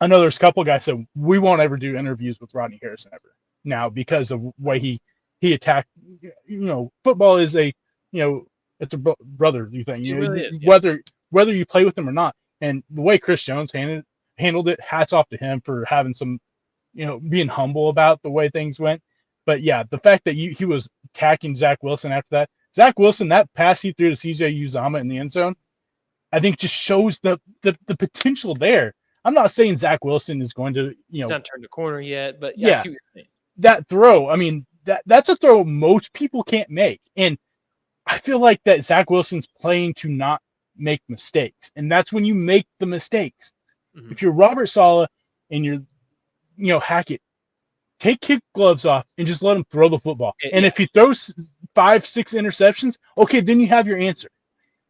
I know there's a couple guys that we won't ever do interviews with Rodney Harrison ever now because of the way he attacked. Football is it's a brotherly thing. Really is, whether you play with him or not. And the way Chris Jones handled it, hats off to him for having some, being humble about the way things went. But yeah, the fact that he was attacking Zach Wilson after that. Zach Wilson, that pass he threw to Cj Uzomah in the end zone, I think just shows the potential there. I'm not saying Zach Wilson is going to, he's not turned the corner yet, but I see what you're saying. That throw, I mean, that's a throw most people can't make. And I feel like that Zach Wilson's playing to not make mistakes. And that's when you make the mistakes. Mm-hmm. If you're Robert Saleh and you're Hackett, take kick gloves off and just let him throw the football. And if he throws 5-6 interceptions, okay, then you have your answer.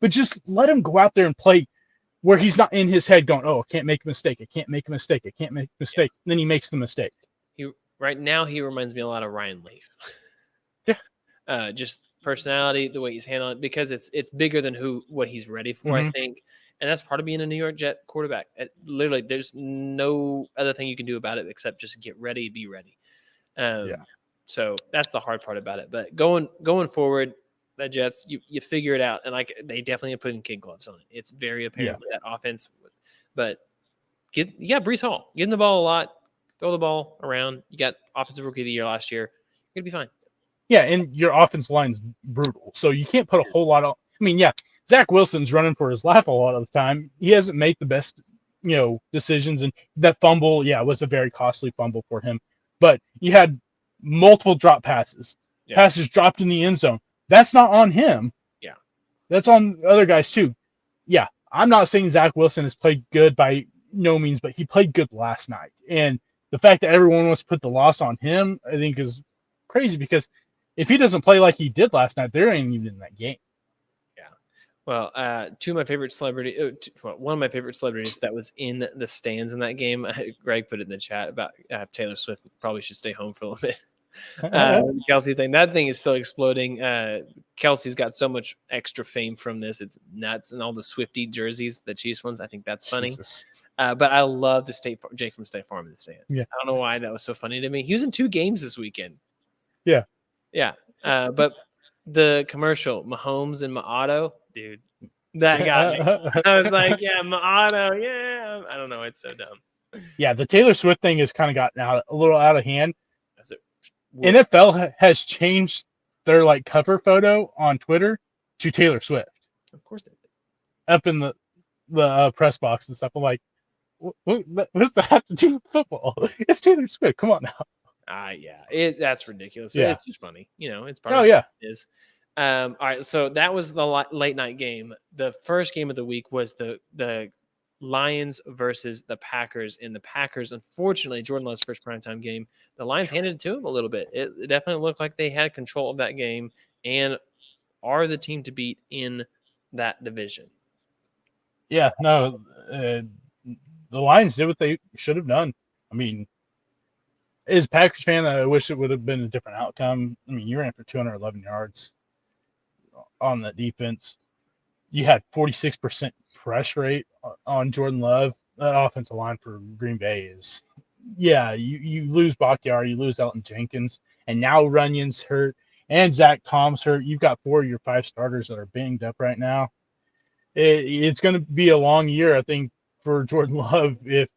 But just let him go out there and play where he's not in his head going, oh, I can't make a mistake. I can't make a mistake. I can't make a mistake. And then he makes the mistake. Right now, he reminds me a lot of Ryan Leaf. Just personality, the way he's handling it, because it's bigger than what he's ready for, I think. And that's part of being a New York Jet quarterback. Literally, there's no other thing you can do about it except just get ready, be ready. So that's the hard part about it. But going forward, the Jets, you figure it out. And like they definitely are putting kid gloves on it. It's very apparent with that offense. But you got Breece Hall. Give him the ball a lot. Throw the ball around. You got offensive rookie of the year last year. You're going to be fine. Yeah, and your offense line's brutal. So you can't put a whole lot of – I mean, Zach Wilson's running for his life a lot of the time. He hasn't made the best, decisions. And that fumble, was a very costly fumble for him. But you had multiple drop passes. Yeah. Passes dropped in the end zone. That's not on him. Yeah. That's on other guys too. Yeah, I'm not saying Zach Wilson has played good by no means, but he played good last night. And the fact that everyone wants to put the loss on him, I think, is crazy because if he doesn't play like he did last night, they ain't even in that game. Yeah. Well, one of my favorite celebrities that was in the stands in that game, Greg put it in the chat about Taylor Swift probably should stay home for a little bit. Kelsey thing, that thing is still exploding. Kelsey's got so much extra fame from this. It's nuts. And all the Swiftie jerseys, the Chiefs ones, I think that's funny. Jesus. But I love the Jake from State Farm in the stands. Yeah. I don't know why that was so funny to me. He was in 2 games this weekend. Yeah. Yeah. But the commercial, Mahomes and Maato, dude, that got me. I was like, yeah, Maato, yeah. I don't know. It's so dumb. Yeah, the Taylor Swift thing has kind of gotten a little out of hand. That's it. NFL has changed their like cover photo on Twitter to Taylor Swift. Of course they did. Up in the press box and stuff. I'm like, what does that have to do with football? It's Taylor Swift. Come on now. Yeah, that's ridiculous. Yeah. It's just funny. It's part of yeah. it is. All right, so that was the late night game. The first game of the week was the Lions versus the Packers. And the Packers, unfortunately, Jordan Love's first primetime game, the Lions handed it to him a little bit. It definitely looked like they had control of that game and are the team to beat in that division. Yeah, no, the Lions did what they should have done. I mean, as a Packers fan, I wish it would have been a different outcome. I mean, you ran for 211 yards on the defense. You had 46% pressure rate on Jordan Love. That offensive line for Green Bay is, you lose Bakhitari, you lose Elton Jenkins, and now Runyon's hurt, and Zach Tom's hurt. You've got 4 of your 5 starters that are banged up right now. It's going to be a long year, I think, for Jordan Love. If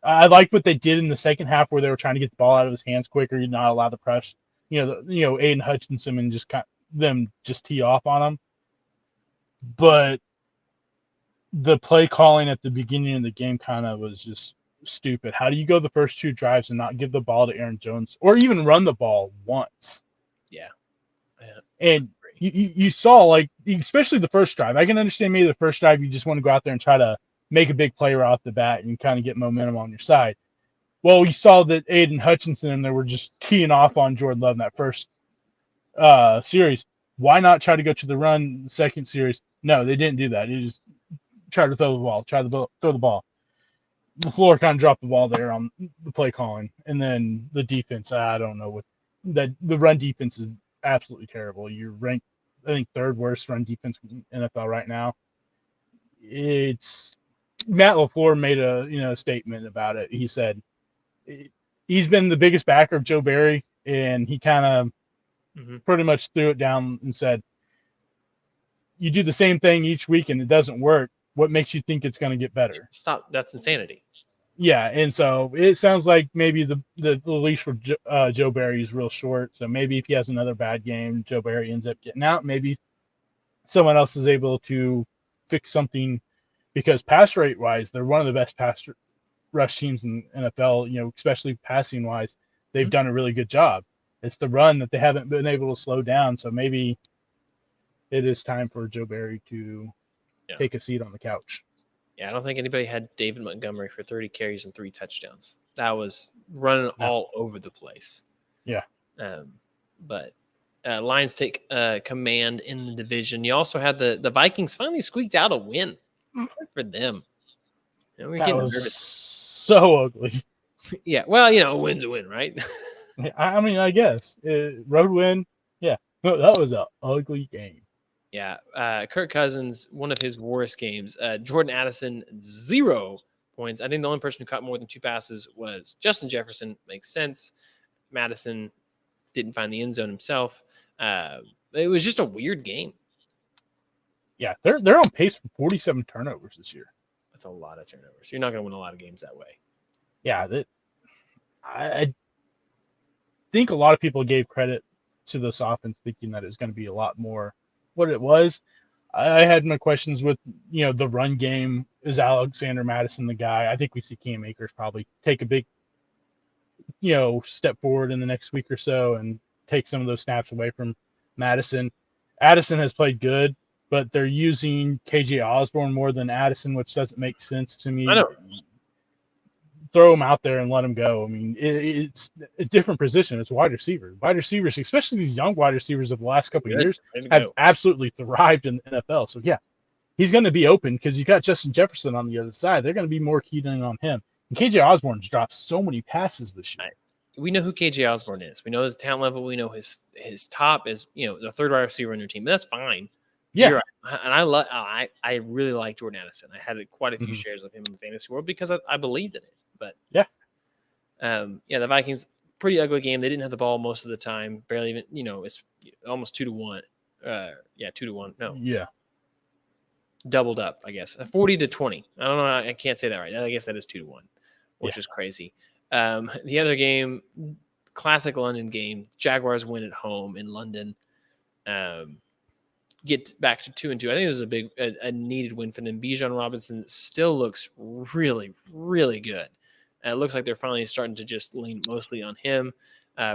I like what they did in the second half, where they were trying to get the ball out of his hands quicker, you not allow the press. Aiden Hutchinson and just tee off on him. But the play calling at the beginning of the game kind of was just stupid. How do you go the first 2 drives and not give the ball to Aaron Jones or even run the ball once? Yeah. And you saw, like, especially the first drive. I can understand maybe the first drive you just want to go out there and try to make a big play right off the bat and kind of get momentum on your side. Well, you saw that Aiden Hutchinson and they were just keying off on Jordan Love in that first series. Why not try to go to the run second series? No, they didn't do that. They just tried to throw the ball. LaFleur kind of dropped the ball there on the play calling. And then the defense, I don't know what that. The run defense is absolutely terrible. You're ranked, I think, 3rd worst run defense in NFL right now. It's Matt LaFleur made a statement about it. He said he's been the biggest backer of Joe Barry, and he kind of pretty much threw it down and said, you do the same thing each week and it doesn't work. What makes you think it's going to get better? Stop. That's insanity. Yeah, and so it sounds like maybe the leash for Joe Barry is real short. So maybe if he has another bad game, Joe Barry ends up getting out. Maybe someone else is able to fix something, because pass rate wise, they're one of the best pass rush teams in NFL. Especially passing wise, they've done a really good job. It's the run that they haven't been able to slow down. So maybe it is time for Joe Barry to take a seat on the couch. Yeah, I don't think anybody had David Montgomery for 30 carries and 3 touchdowns. That was running all over the place. Yeah. But Lions take command in the division. You also had the Vikings finally squeaked out a win. Good for them. We're that getting was nervous. So ugly. Yeah, well, a win's a win, right? I mean, I guess. Road win. Yeah. No, that was an ugly game. Yeah. Kirk Cousins, one of his worst games. Jordan Addison, 0 points. I think the only person who caught more than 2 passes was Justin Jefferson. Makes sense. Madison didn't find the end zone himself. It was just a weird game. Yeah, they're on pace for 47 turnovers this year. That's a lot of turnovers. You're not going to win a lot of games that way. Yeah, I think a lot of people gave credit to this offense thinking that it was going to be a lot more what it was. I had my questions with, the run game. Is Alexander Madison the guy? I think we see Cam Akers probably take a big, step forward in the next week or so and take some of those snaps away from Madison. Addison has played good, but they're using KJ Osborne more than Addison, which doesn't make sense to me. I know. Throw him out there and let him go. I mean, it's a different position. It's wide receiver. Wide receivers, especially these young wide receivers of the last couple of years, have absolutely thrived in the NFL. So, yeah, he's going to be open because you got Justin Jefferson on the other side. They're going to be more keyed in on him. And KJ Osborne's dropped so many passes this year. we know who KJ Osborne is. We know his talent level. We know his top is, the third wide receiver on your team. But that's fine. Yeah. You're right. And I really like Jordan Addison. I had quite a few shares of him in the fantasy world because I believed in it. But the Vikings, pretty ugly game. They didn't have the ball most of the time. Barely even, it's almost 2-1. 2-1. No. Yeah. Doubled up, I guess. 40-20. I don't know. I can't say that right. I guess that is 2-1, which is crazy. The other game, classic London game. Jaguars win at home in London. Get back to 2-2. I think this is a needed win for them. Bijan Robinson still looks really, really good. It looks like they're finally starting to just lean mostly on him,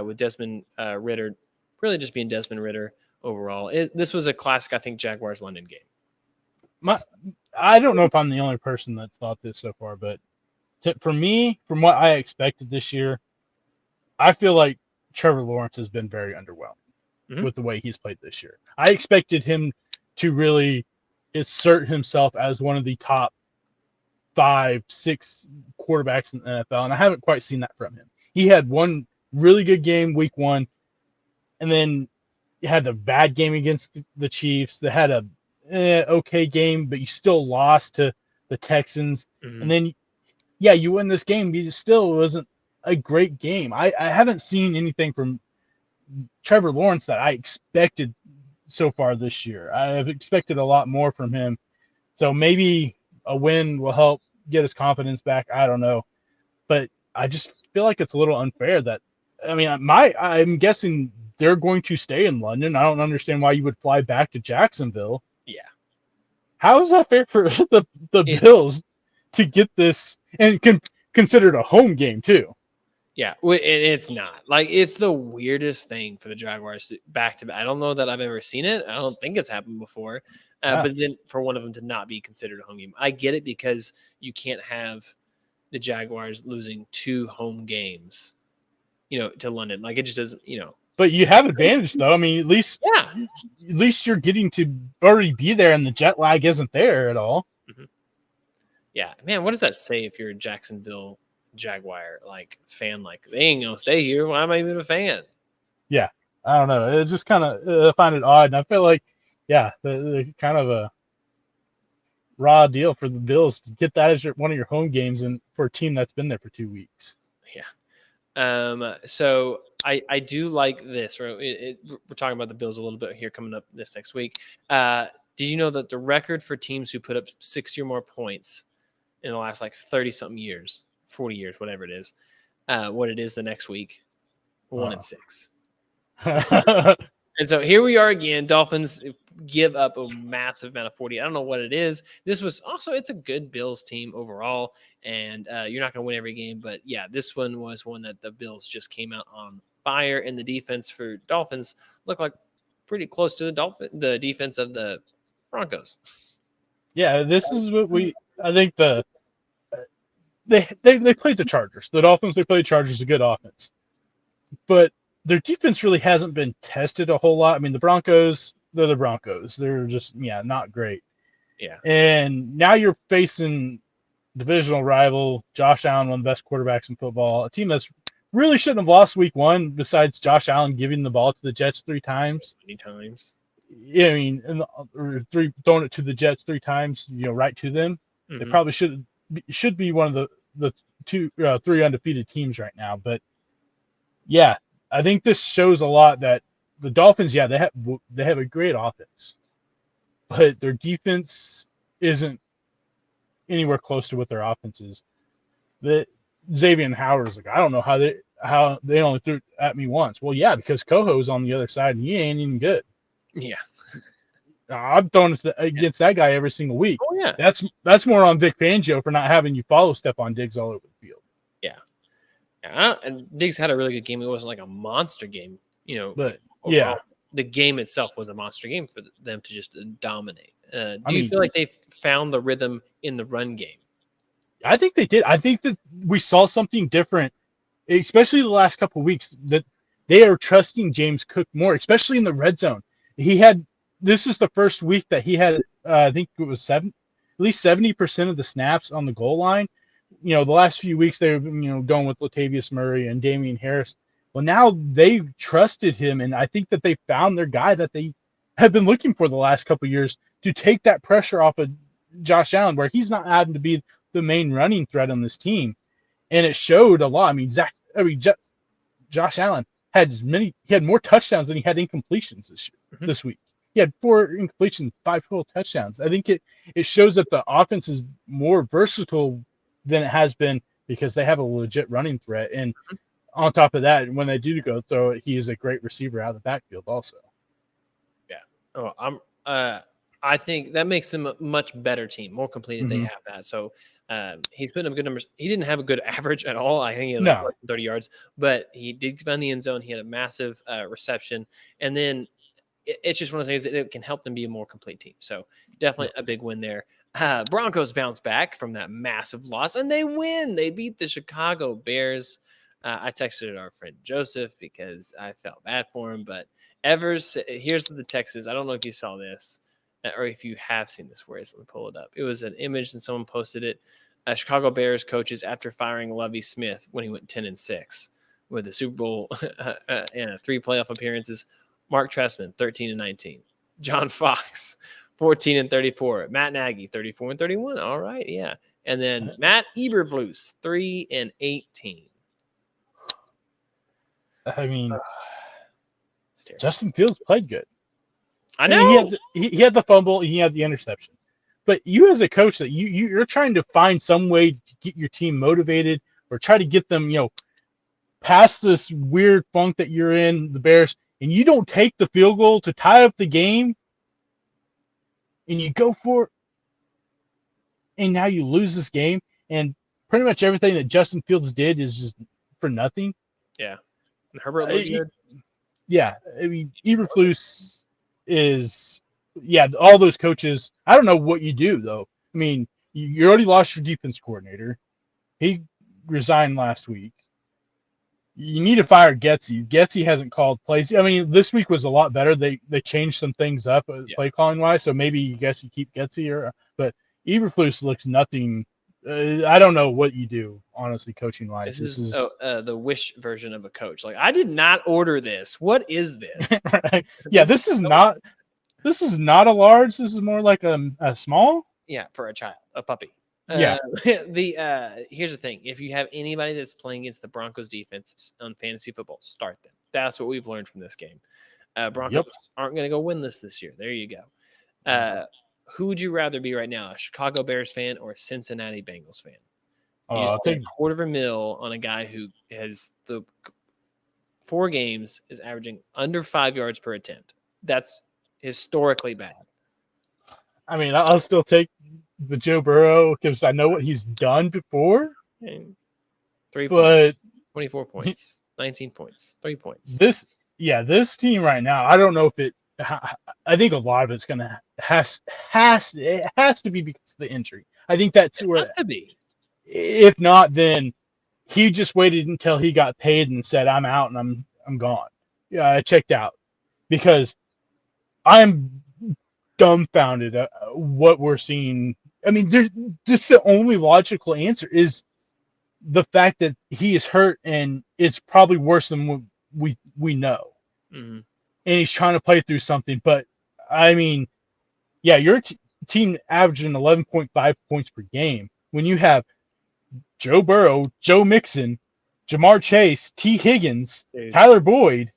with Desmond Ridder really just being Desmond Ridder overall. This was a classic, I think, Jaguars London game. I don't know if I'm the only person that's thought this so far, but for me, from what I expected this year, I feel like Trevor Lawrence has been very underwhelming with the way he's played this year. I expected him to really assert himself as one of the top 5-6 quarterbacks in the NFL, and I haven't quite seen that from him. He had one really good game week 1, and then he had a bad game against the Chiefs. They had a okay game, but you still lost to the Texans. And then, you win this game, but it still wasn't a great game. I haven't seen anything from Trevor Lawrence that I expected so far this year. I have expected a lot more from him. So maybe a win will help get his confidence back. I don't know. But I just feel like it's a little unfair that, I'm guessing they're going to stay in London. I don't understand why you would fly back to Jacksonville. Yeah. How is that fair for the Bills to get this and considered a home game too? Yeah, it's not. It's the weirdest thing for the Jaguars back to back. I don't know that I've ever seen it. I don't think it's happened before. But then for one of them to not be considered a home game, I get it because you can't have the Jaguars losing 2 home games, to London. It just doesn't, But you have advantage though. At least you're getting to already be there, and the jet lag isn't there at all. Yeah, man, what does that say if you're a Jacksonville Jaguar fan? They ain't gonna stay here. Why am I even a fan? Yeah, I don't know. It's just kind of find it odd, and I feel like the kind of a raw deal for the Bills to get that as one of your home games, and for a team that's been there for 2 weeks. Yeah. So I do like this. We're talking about the Bills a little bit here coming up this next week. Did you know that the record for teams who put up 60 or more points in the last 30-something years, 40 years, whatever it is, what it is the next week, 1-6. And so here we are again. Dolphins give up a massive amount of 40. I don't know what it is. This was also, it's a good Bills team overall, and you're not going to win every game. But, this one was one that the Bills just came out on fire, and the defense for Dolphins looked like pretty close to the defense of the Broncos. Yeah, this is what I think they played the Chargers. The Dolphins, they played Chargers, a good offense. But their defense really hasn't been tested a whole lot. The Broncos, they're the Broncos. They're just, not great. Yeah. And now you're facing divisional rival Josh Allen, one of the best quarterbacks in football, a team that's really shouldn't have lost week 1 besides Josh Allen giving the ball to the Jets 3 times. Many times. Or throwing it to the Jets 3 times, right to them. They probably should be one of the 3 undefeated teams right now. But I think this shows a lot that the Dolphins, they have a great offense, but their defense isn't anywhere close to what their offense is. Xavier Howard is I don't know how they only threw at me once. Well, because Coho's on the other side and he ain't even good. Yeah. I'm throwing against that guy every single week. Oh, yeah. That's more on Vic Fangio for not having you follow Stephon Diggs all over the field. Yeah. And Diggs had a really good game. It wasn't a monster game, But overall, the game itself was a monster game for them to just dominate. Do you feel like they've found the rhythm in the run game? I think they did. I think that we saw something different, especially the last couple of weeks, that they are trusting James Cook more, especially in the red zone. This is the first week that he had, I think it was at least 70% of the snaps on the goal line, the last few weeks they've been, going with Latavius Murray and Damian Harris. Well, now they've trusted him, and I think that they found their guy that they have been looking for the last couple of years to take that pressure off of Josh Allen, where he's not having to be the main running threat on this team. And it showed a lot. Josh Allen he had more touchdowns than he had incompletions this week. He had 4 incompletions, 5 total touchdowns. I think it shows that the offense is more versatile than it has been because they have a legit running threat. And on top of that, when they do go throw it, he is a great receiver out of the backfield also. Yeah. Oh, I think that makes them a much better team, more complete if they have that. So he's putting up good numbers. He didn't have a good average at all. I think he had less than 30 yards, but he did find the end zone. He had a massive reception. And then it's just one of those things that it can help them be a more complete team. So definitely a big win there. Broncos bounce back from that massive loss, and they win. They beat the Chicago Bears. I texted our friend Joseph because I felt bad for him, but Evers, here's the text is. I don't know if you saw this or if you have seen this. Let me pull it up. It was an image and someone posted it. Chicago Bears coaches after firing Lovie Smith when he went 10-6 with the Super Bowl and 3 playoff appearances. Mark Trestman, 13-19. John Fox, 14-34. Matt Nagy, 34-31. All right, yeah. And then Matt Eberflus, 3-18. I mean, Justin Fields played good. I know. He had the fumble, and he had the interception. But you as a coach, that you're trying to find some way to get your team motivated or try to get them, past this weird funk that you're in, the Bears, and you don't take the field goal to tie up the game, and you go for it, and now you lose this game, and pretty much everything that Justin Fields did is just for nothing. Yeah. And Herbert looked good. Yeah. I mean, Eberflus is, all those coaches, I don't know what you do, though. I mean, you already lost your defense coordinator. He resigned last week. You need to fire Getsy. Getsy hasn't called plays. I mean, this week was a lot better. They changed some things up play calling wise, so maybe you keep Getsy, but Eberflus looks nothing. I don't know what you do, honestly, coaching wise. This is the Wish version of a coach. Like, I did not order this. What is this? Right. Yeah, this is not a large. This is more like a small. Yeah, for a child, a puppy. Yeah. Here's the thing: if you have anybody that's playing against the Broncos defense on fantasy football, start them. That's what we've learned from this game. Broncos aren't going to go win this year. There you go. Who would you rather be right now, a Chicago Bears fan or a Cincinnati Bengals fan? You just paid $250,000 on a guy who has the 4 games is averaging under 5 yards per attempt. That's historically bad. I mean, I'll still take the Joe Burrow because I know what he's done before. 3 points, 24 points, 19 points, 3 points. This team right now, I don't know if it. I think a lot of it's gonna has to be because of the injury. I think that's where it has to be. If not, then he just waited until he got paid and said, "I'm out and I'm gone." Yeah, I checked out because I'm dumbfounded at what we're seeing. I mean, just the only logical answer is the fact that he is hurt, and it's probably worse than we know. Mm-hmm. And he's trying to play through something. But, I mean, your team averaging 11.5 points per game. When you have Joe Burrow, Joe Mixon, Jamar Chase, T. Higgins, Tyler Boyd,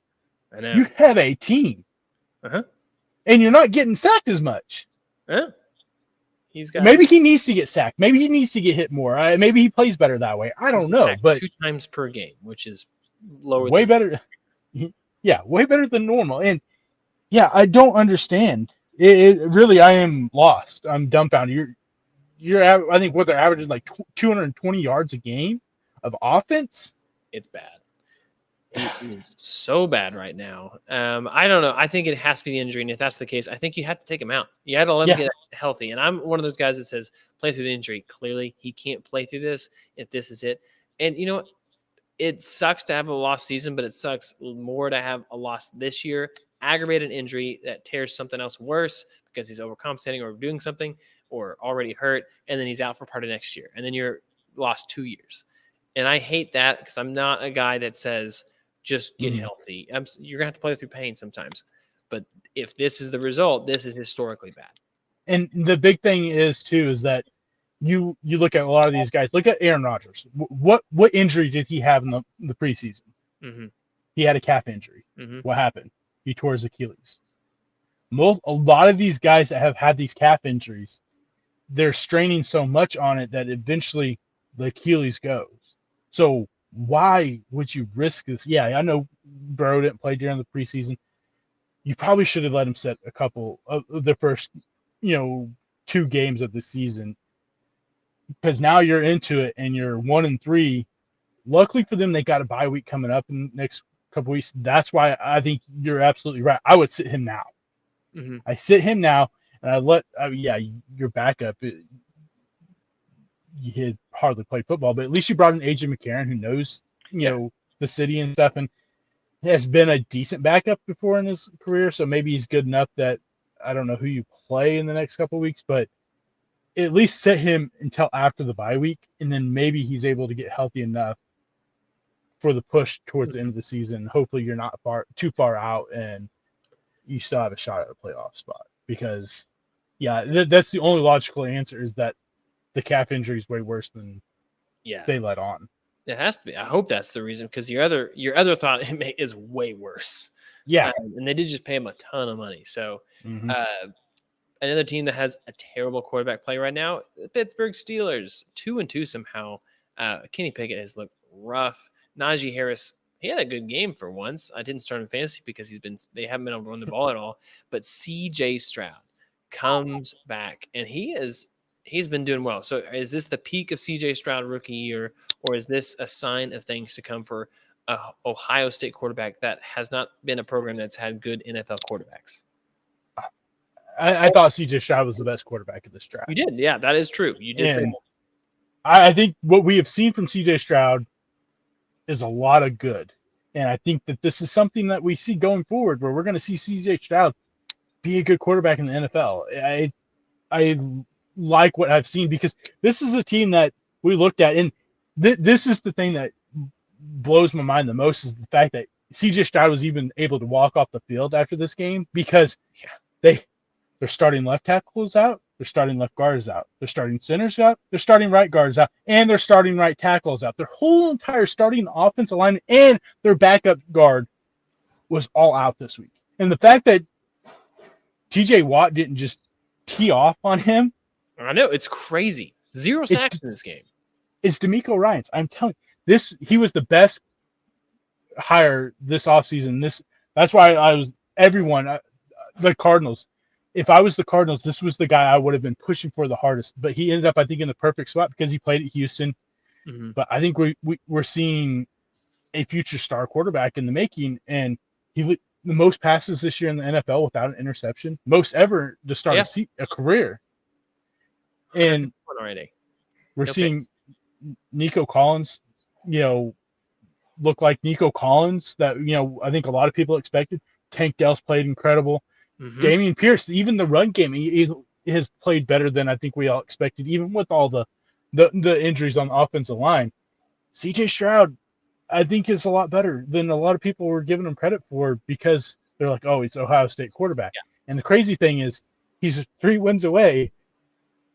you have a team. Uh-huh. And you're not getting sacked as much. Yeah. Maybe he needs to get sacked. Maybe he needs to get hit more. Maybe he plays better that way. I don't know. But 2 times per game, which is lower. Way better. Yeah, way better than normal. And I don't understand. It really, I am lost. I'm dumbfounded. I think what they're averaging like 220 yards a game of offense. It's bad. It is so bad right now. I don't know. I think it has to be the injury. And if that's the case, I think you have to take him out. You have to let him get healthy. And I'm one of those guys that says play through the injury. Clearly, he can't play through this if this is it. And you know what? It sucks to have a lost season, but it sucks more to have a loss this year, aggravated injury that tears something else worse because he's overcompensating or doing something or already hurt, and then he's out for part of next year. And then you're lost 2 years. And I hate that because I'm not a guy that says just get healthy. You're going to have to play through pain sometimes. But if this is the result, this is historically bad. And the big thing is that you look at a lot of these guys. Look at Aaron Rodgers. What injury did he have in the preseason? Mm-hmm. He had a calf injury. Mm-hmm. What happened? He tore his Achilles. A lot of these guys that have had these calf injuries, they're straining so much on it that eventually the Achilles goes. So why would you risk this? Yeah, I know Burrow didn't play during the preseason. You probably should have let him sit a couple of the first, 2 games of the season, because now you're into it and you're 1-3. Luckily for them, they got a bye week coming up in the next couple weeks. That's why I think you're absolutely right. I would sit him now. Mm-hmm. I sit him now, and I let your backup. You had hardly played football, but at least you brought in AJ McCarron, who knows the city and stuff, and has been a decent backup before in his career. So maybe he's good enough that I don't know who you play in the next couple of weeks, but at least sit him until after the bye week, and then maybe he's able to get healthy enough for the push towards the end of the season. Hopefully, you're not too far out, and you still have a shot at a playoff spot. Because, that's the only logical answer, is that the calf injury is way worse than they let on. It has to be. I hope that's the reason, because your other thought is way worse. Yeah, and they did just pay him a ton of money. So, another team that has a terrible quarterback play right now, the Pittsburgh Steelers, 2-2 somehow. Kenny Pickett has looked rough. Najee Harris, he had a good game for once. I didn't start in fantasy because they haven't been able to run the ball at all. But Cj Stroud comes back, and he's been doing well. So is this the peak of Cj Stroud rookie year, or is this a sign of things to come for a Ohio State quarterback that has not been a program that's had good NFL quarterbacks? I thought CJ Stroud was the best quarterback in this draft. You did, yeah, that is true. You did say that. I think what we have seen from CJ Stroud is a lot of good. And I think that this is something that we see going forward, where we're going to see CJ Stroud be a good quarterback in the NFL. I like what I've seen, because this is a team that we looked at, and this is the thing that blows my mind the most, is the fact that CJ Stroud was even able to walk off the field after this game, because they're starting left tackles out, they're starting left guards out, they're starting centers out, they're starting right guards out, and they're starting right tackles out. Their whole entire starting offensive line and their backup guard was all out this week. And the fact that TJ Watt didn't just tee off on him, I know, it's crazy. 0 sacks in this game. It's DeMeco Ryans. I'm telling you, he was the best hire this offseason. That's why the Cardinals. If I was the Cardinals, this was the guy I would have been pushing for the hardest. But he ended up, I think, in the perfect spot because he played at Houston. Mm-hmm. But I think we're seeing a future star quarterback in the making, and the most passes this year in the NFL without an interception, most ever to start a career. And we're seeing Nico Collins, look like Nico Collins that, I think a lot of people expected. Tank Dell's played incredible. Mm-hmm. Damian Pierce, even the run game, he has played better than I think we all expected, even with all the injuries on the offensive line. CJ Stroud, I think, is a lot better than a lot of people were giving him credit for, because they're like, oh, he's Ohio State quarterback. Yeah. And the crazy thing is, he's 3 wins away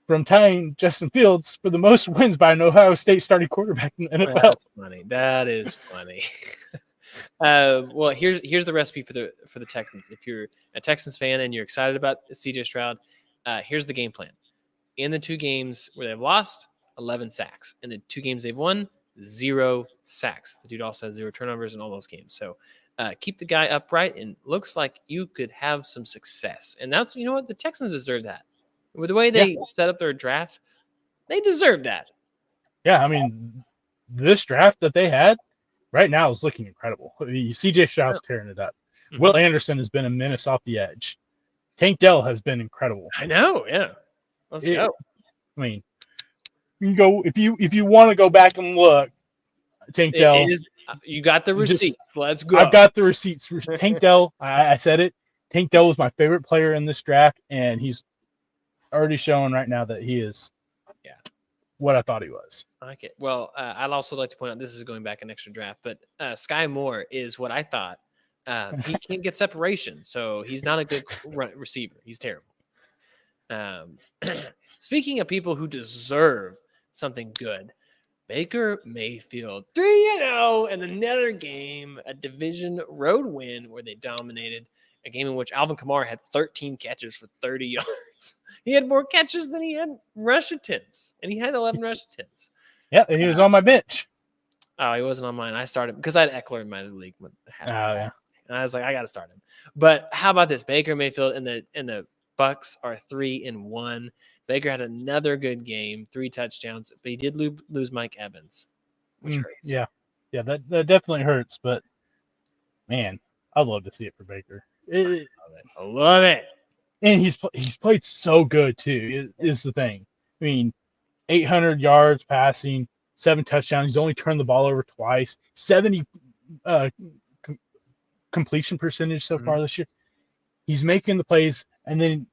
from tying Justin Fields for the most wins by an Ohio State starting quarterback in the NFL. That's funny. That is funny. Well, here's the recipe for the Texans. If you're a Texans fan and you're excited about CJ Stroud, here's the game plan. In the 2 games where they've lost, 11 sacks. In the 2 games they've won, 0 sacks. The dude also has 0 turnovers in all those games. So keep the guy upright, and looks like you could have some success. And that's, what, the Texans deserve that. With the way they set up their draft, they deserve that. Yeah, I mean, this draft that they had right now is looking incredible. CJ Stroud's tearing it up. Mm-hmm. Will Anderson has been a menace off the edge. Tank Dell has been incredible. I know, yeah. Let's go. I mean, you can go if you want to go back and look. Tank Dell. You got the receipts. Let's go. I've got the receipts for Tank Dell. I said it. Tank Dell was my favorite player in this draft, and he's already showing right now that he is what I thought he was. I like it. Well, I'd also like to point out, this is going back an extra draft, but Sky Moore is what I thought. He can't get separation, so he's not a good receiver. He's terrible. Speaking of people who deserve something good, Baker Mayfield 3-0 in another game, a division road win where they dominated a game in which Alvin Kamara had 13 catches for 30 yards. He had more catches than he had rush attempts, and he had 11 rush attempts. Yeah, and he was on my bench. Oh, he wasn't on mine. I started because I had Eckler in my league. Yeah. And I was like, I got to start him. But how about this? Baker Mayfield and the Bucks are 3-1. Baker had another good game, 3 touchdowns, but he did lose Mike Evans, which hurts. Yeah, that definitely hurts. But man, I'd love to see it for Baker. I love it. And he's played so good too. Is the thing. I mean, 800 yards passing, 7 touchdowns. He's only turned the ball over twice. 70 completion percentage so far this year. He's making the plays, and then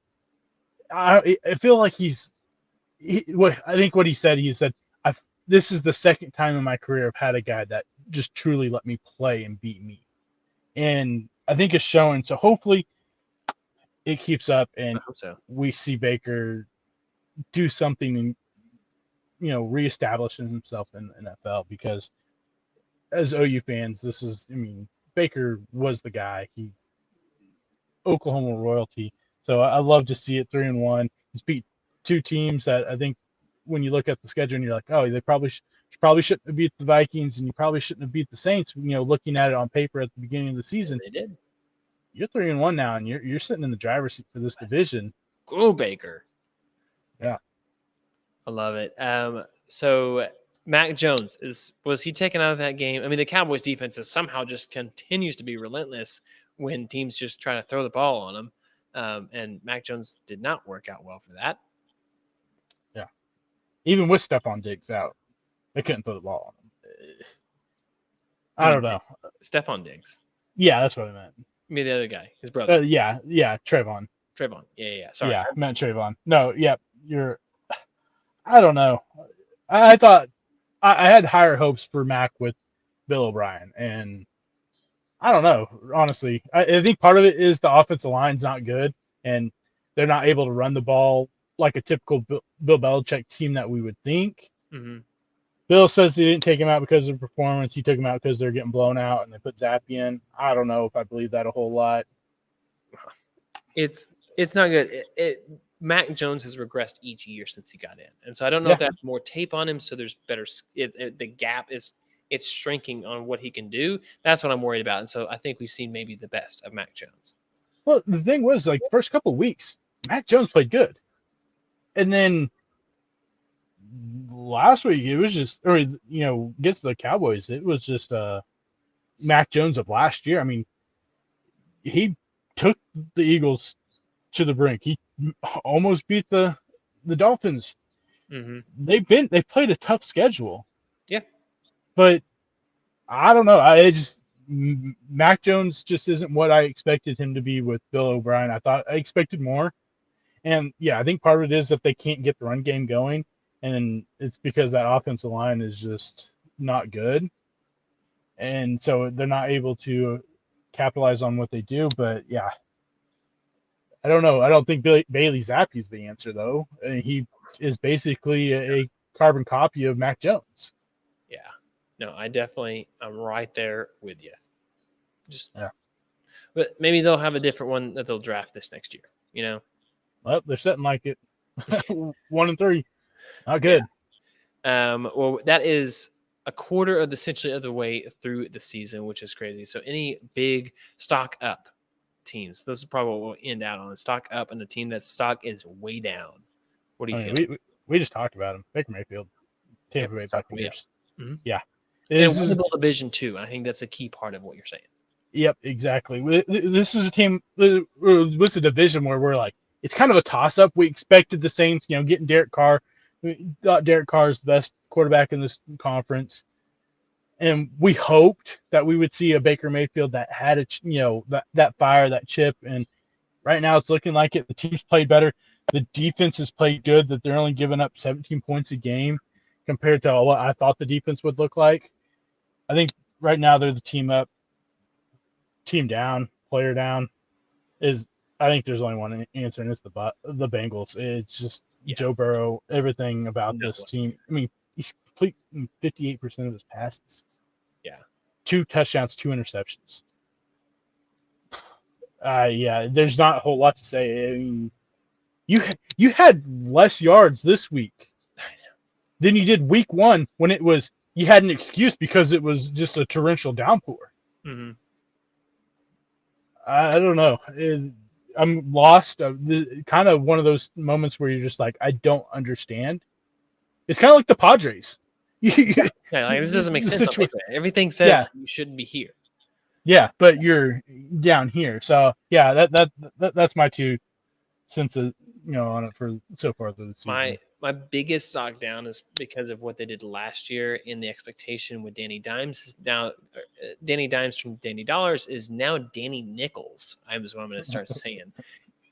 I feel like I think what he said, this is the second time in my career I've had a guy that just truly let me play and beat me. And I think it's showing. So hopefully it keeps up and we see Baker do something and, reestablishing himself in the NFL, because as OU fans, Baker was the guy. Oklahoma royalty. So I love to see it 3-1. He's beat 2 teams that I think when you look at the schedule and you're like, oh, they probably shouldn't have beat the Vikings, and you probably shouldn't have beat the Saints. Looking at it on paper at the beginning of the season, they did. You're 3-1 now, and you're sitting in the driver's seat for this division. Go Baker. Yeah, I love it. So Mac Jones was he taken out of that game? I mean, the Cowboys defense somehow just continues to be relentless when teams just try to throw the ball on them. And Mac Jones did not work out well for that. Yeah. Even with Stephon Diggs out, they couldn't throw the ball on him. I don't know. Stephon Diggs. Yeah, that's what I meant. Me, the other guy, his brother. Yeah, Trayvon. Yeah. Sorry. Yeah, I meant Trayvon. No, yeah, I don't know. I thought I had higher hopes for Mac with Bill O'Brien, and I don't know, honestly. I think part of it is the offensive line's not good, and they're not able to run the ball like a typical Bill Belichick team that we would think. Mm-hmm. Bill says he didn't take him out because of performance. He took him out because they're getting blown out, and they put Zappy in. I don't know if I believe that a whole lot. It's not good. Mac Jones has regressed each year since he got in, and so I don't know if that's more tape on him. So there's better. The gap it's shrinking on what he can do. That's what I'm worried about. And so I think we've seen maybe the best of Mac Jones. Well, the thing was, like, the first couple of weeks, Mac Jones played good. And then last week, it was just, against the Cowboys, it was just Mac Jones of last year. I mean, he took the Eagles to the brink. He almost beat the Dolphins. Mm-hmm. They've played a tough schedule. Yeah. But I don't know. Mac Jones just isn't what I expected him to be with Bill O'Brien. I expected more. And yeah, I think part of it is if they can't get the run game going, and it's because that offensive line is just not good. And so they're not able to capitalize on what they do. But yeah, I don't know. I don't think Bailey Zappe's the answer, though. And he is basically a carbon copy of Mac Jones. Yeah. No, I'm right there with you. But maybe they'll have a different one that they'll draft this next year, Well, they're setting like it. 1-3. Not good. Yeah. Well, that is a quarter of the way through the season, which is crazy. So any big stock up teams, this is probably what we'll end out on. Stock up and a team that stock is way down. What do you feel? We just talked about him. Baker Mayfield. Tampa Bay Buccaneers. Mm-hmm. Yeah. And winnable division too. I think that's a key part of what you're saying. Yep, exactly. This is a team. What's a division where we're like, it's kind of a toss-up. We expected the Saints, getting Derek Carr. We thought Derek Carr is the best quarterback in this conference, and we hoped that we would see a Baker Mayfield that had that fire, that chip. And right now, it's looking like it. The team's played better. The defense has played good. That they're only giving up 17 points a game. compared to what I thought the defense would look like. I think right now they're the team up, team down, player down. I think there's only one answer, and it's the Bengals. It's just Joe Burrow. Everything about this team. I mean, he's completing 58% of his passes. Yeah. 2 touchdowns, 2 interceptions. There's not a whole lot to say. I mean, you had less yards this week than you did week 1 when it was you had an excuse because it was just a torrential downpour. Mm-hmm. I don't know. I'm lost. Kind of one of those moments where you're just like, I don't understand. It's kind of like the Padres. Like this doesn't make sense. On paper. Everything says you shouldn't be here. Yeah, but you're down here. So that's my 2 cents on it for so far this season. My biggest stock down is because of what they did last year in the expectation with Danny Dimes. Now, Danny Dimes from Danny Dollars is now Danny Nichols. Is what I'm going to start saying.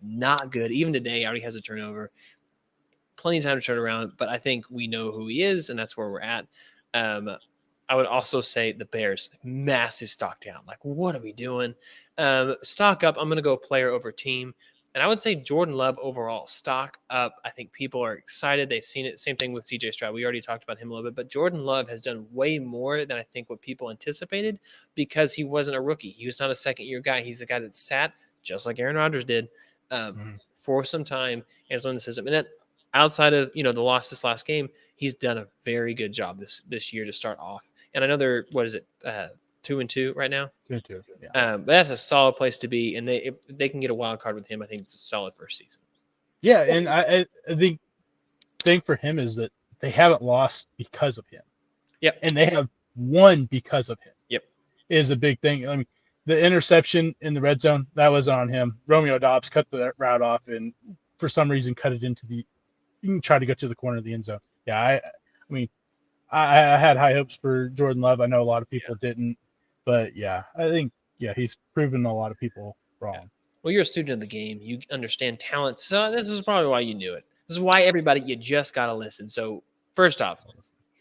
Not good. Even today, already has a turnover. Plenty of time to turn around, but I think we know who he is, and that's where we're at. I would also say the Bears, massive stock down. Like, what are we doing? Stock up. I'm going to go player over team. And I would say Jordan Love overall, stock up. I think people are excited. They've seen it. Same thing with Cj Stroud. We already talked about him a little bit, but Jordan Love has done way more than I think what people anticipated because he wasn't a rookie. He was not a second-year guy. He's a guy that sat, just like Aaron Rodgers did, for some time and has learned the system. And then outside of the loss this last game, he's done a very good job this year to start off. And I know they're, 2-2 right now. 2-2. Yeah. But that's a solid place to be, and if they can get a wild card with him, I think it's a solid first season. Yeah, and I think the thing for him is that they haven't lost because of him. Yep. And they have won because of him. Yep. Is a big thing. I mean, the interception in the red zone, that was on him. Romeo Doubs cut the route off and for some reason cut it into you can try to go to the corner of the end zone. Yeah, I mean, I had high hopes for Jordan Love. I know a lot of people didn't. But, I think, he's proven a lot of people wrong. Yeah. Well, you're a student of the game. You understand talent. So this is probably why you knew it. This is why everybody, you just got to listen. So first off,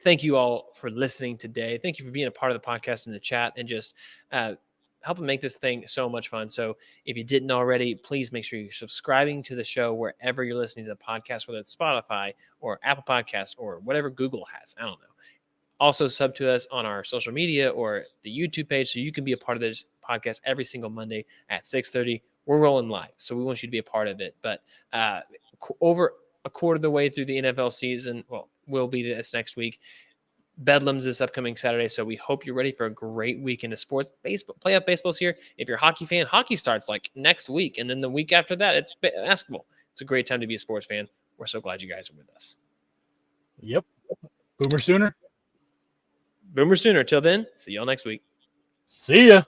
thank you all for listening today. Thank you for being a part of the podcast in the chat and just helping make this thing so much fun. So if you didn't already, please make sure you're subscribing to the show wherever you're listening to the podcast, whether it's Spotify or Apple Podcasts or whatever Google has. I don't know. Also sub to us on our social media or the YouTube page so you can be a part of this podcast every single Monday at 6:30. We're rolling live, so we want you to be a part of it. But over a quarter of the way through the NFL season, will be this next week. Bedlam's this upcoming Saturday, so we hope you're ready for a great weekend of sports. Baseball, playoff baseball's here. If you're a hockey fan, hockey starts like next week, and then the week after that, it's basketball. It's a great time to be a sports fan. We're so glad you guys are with us. Yep. Boomer Sooner. Boomer Sooner. Till then, see y'all next week. See ya.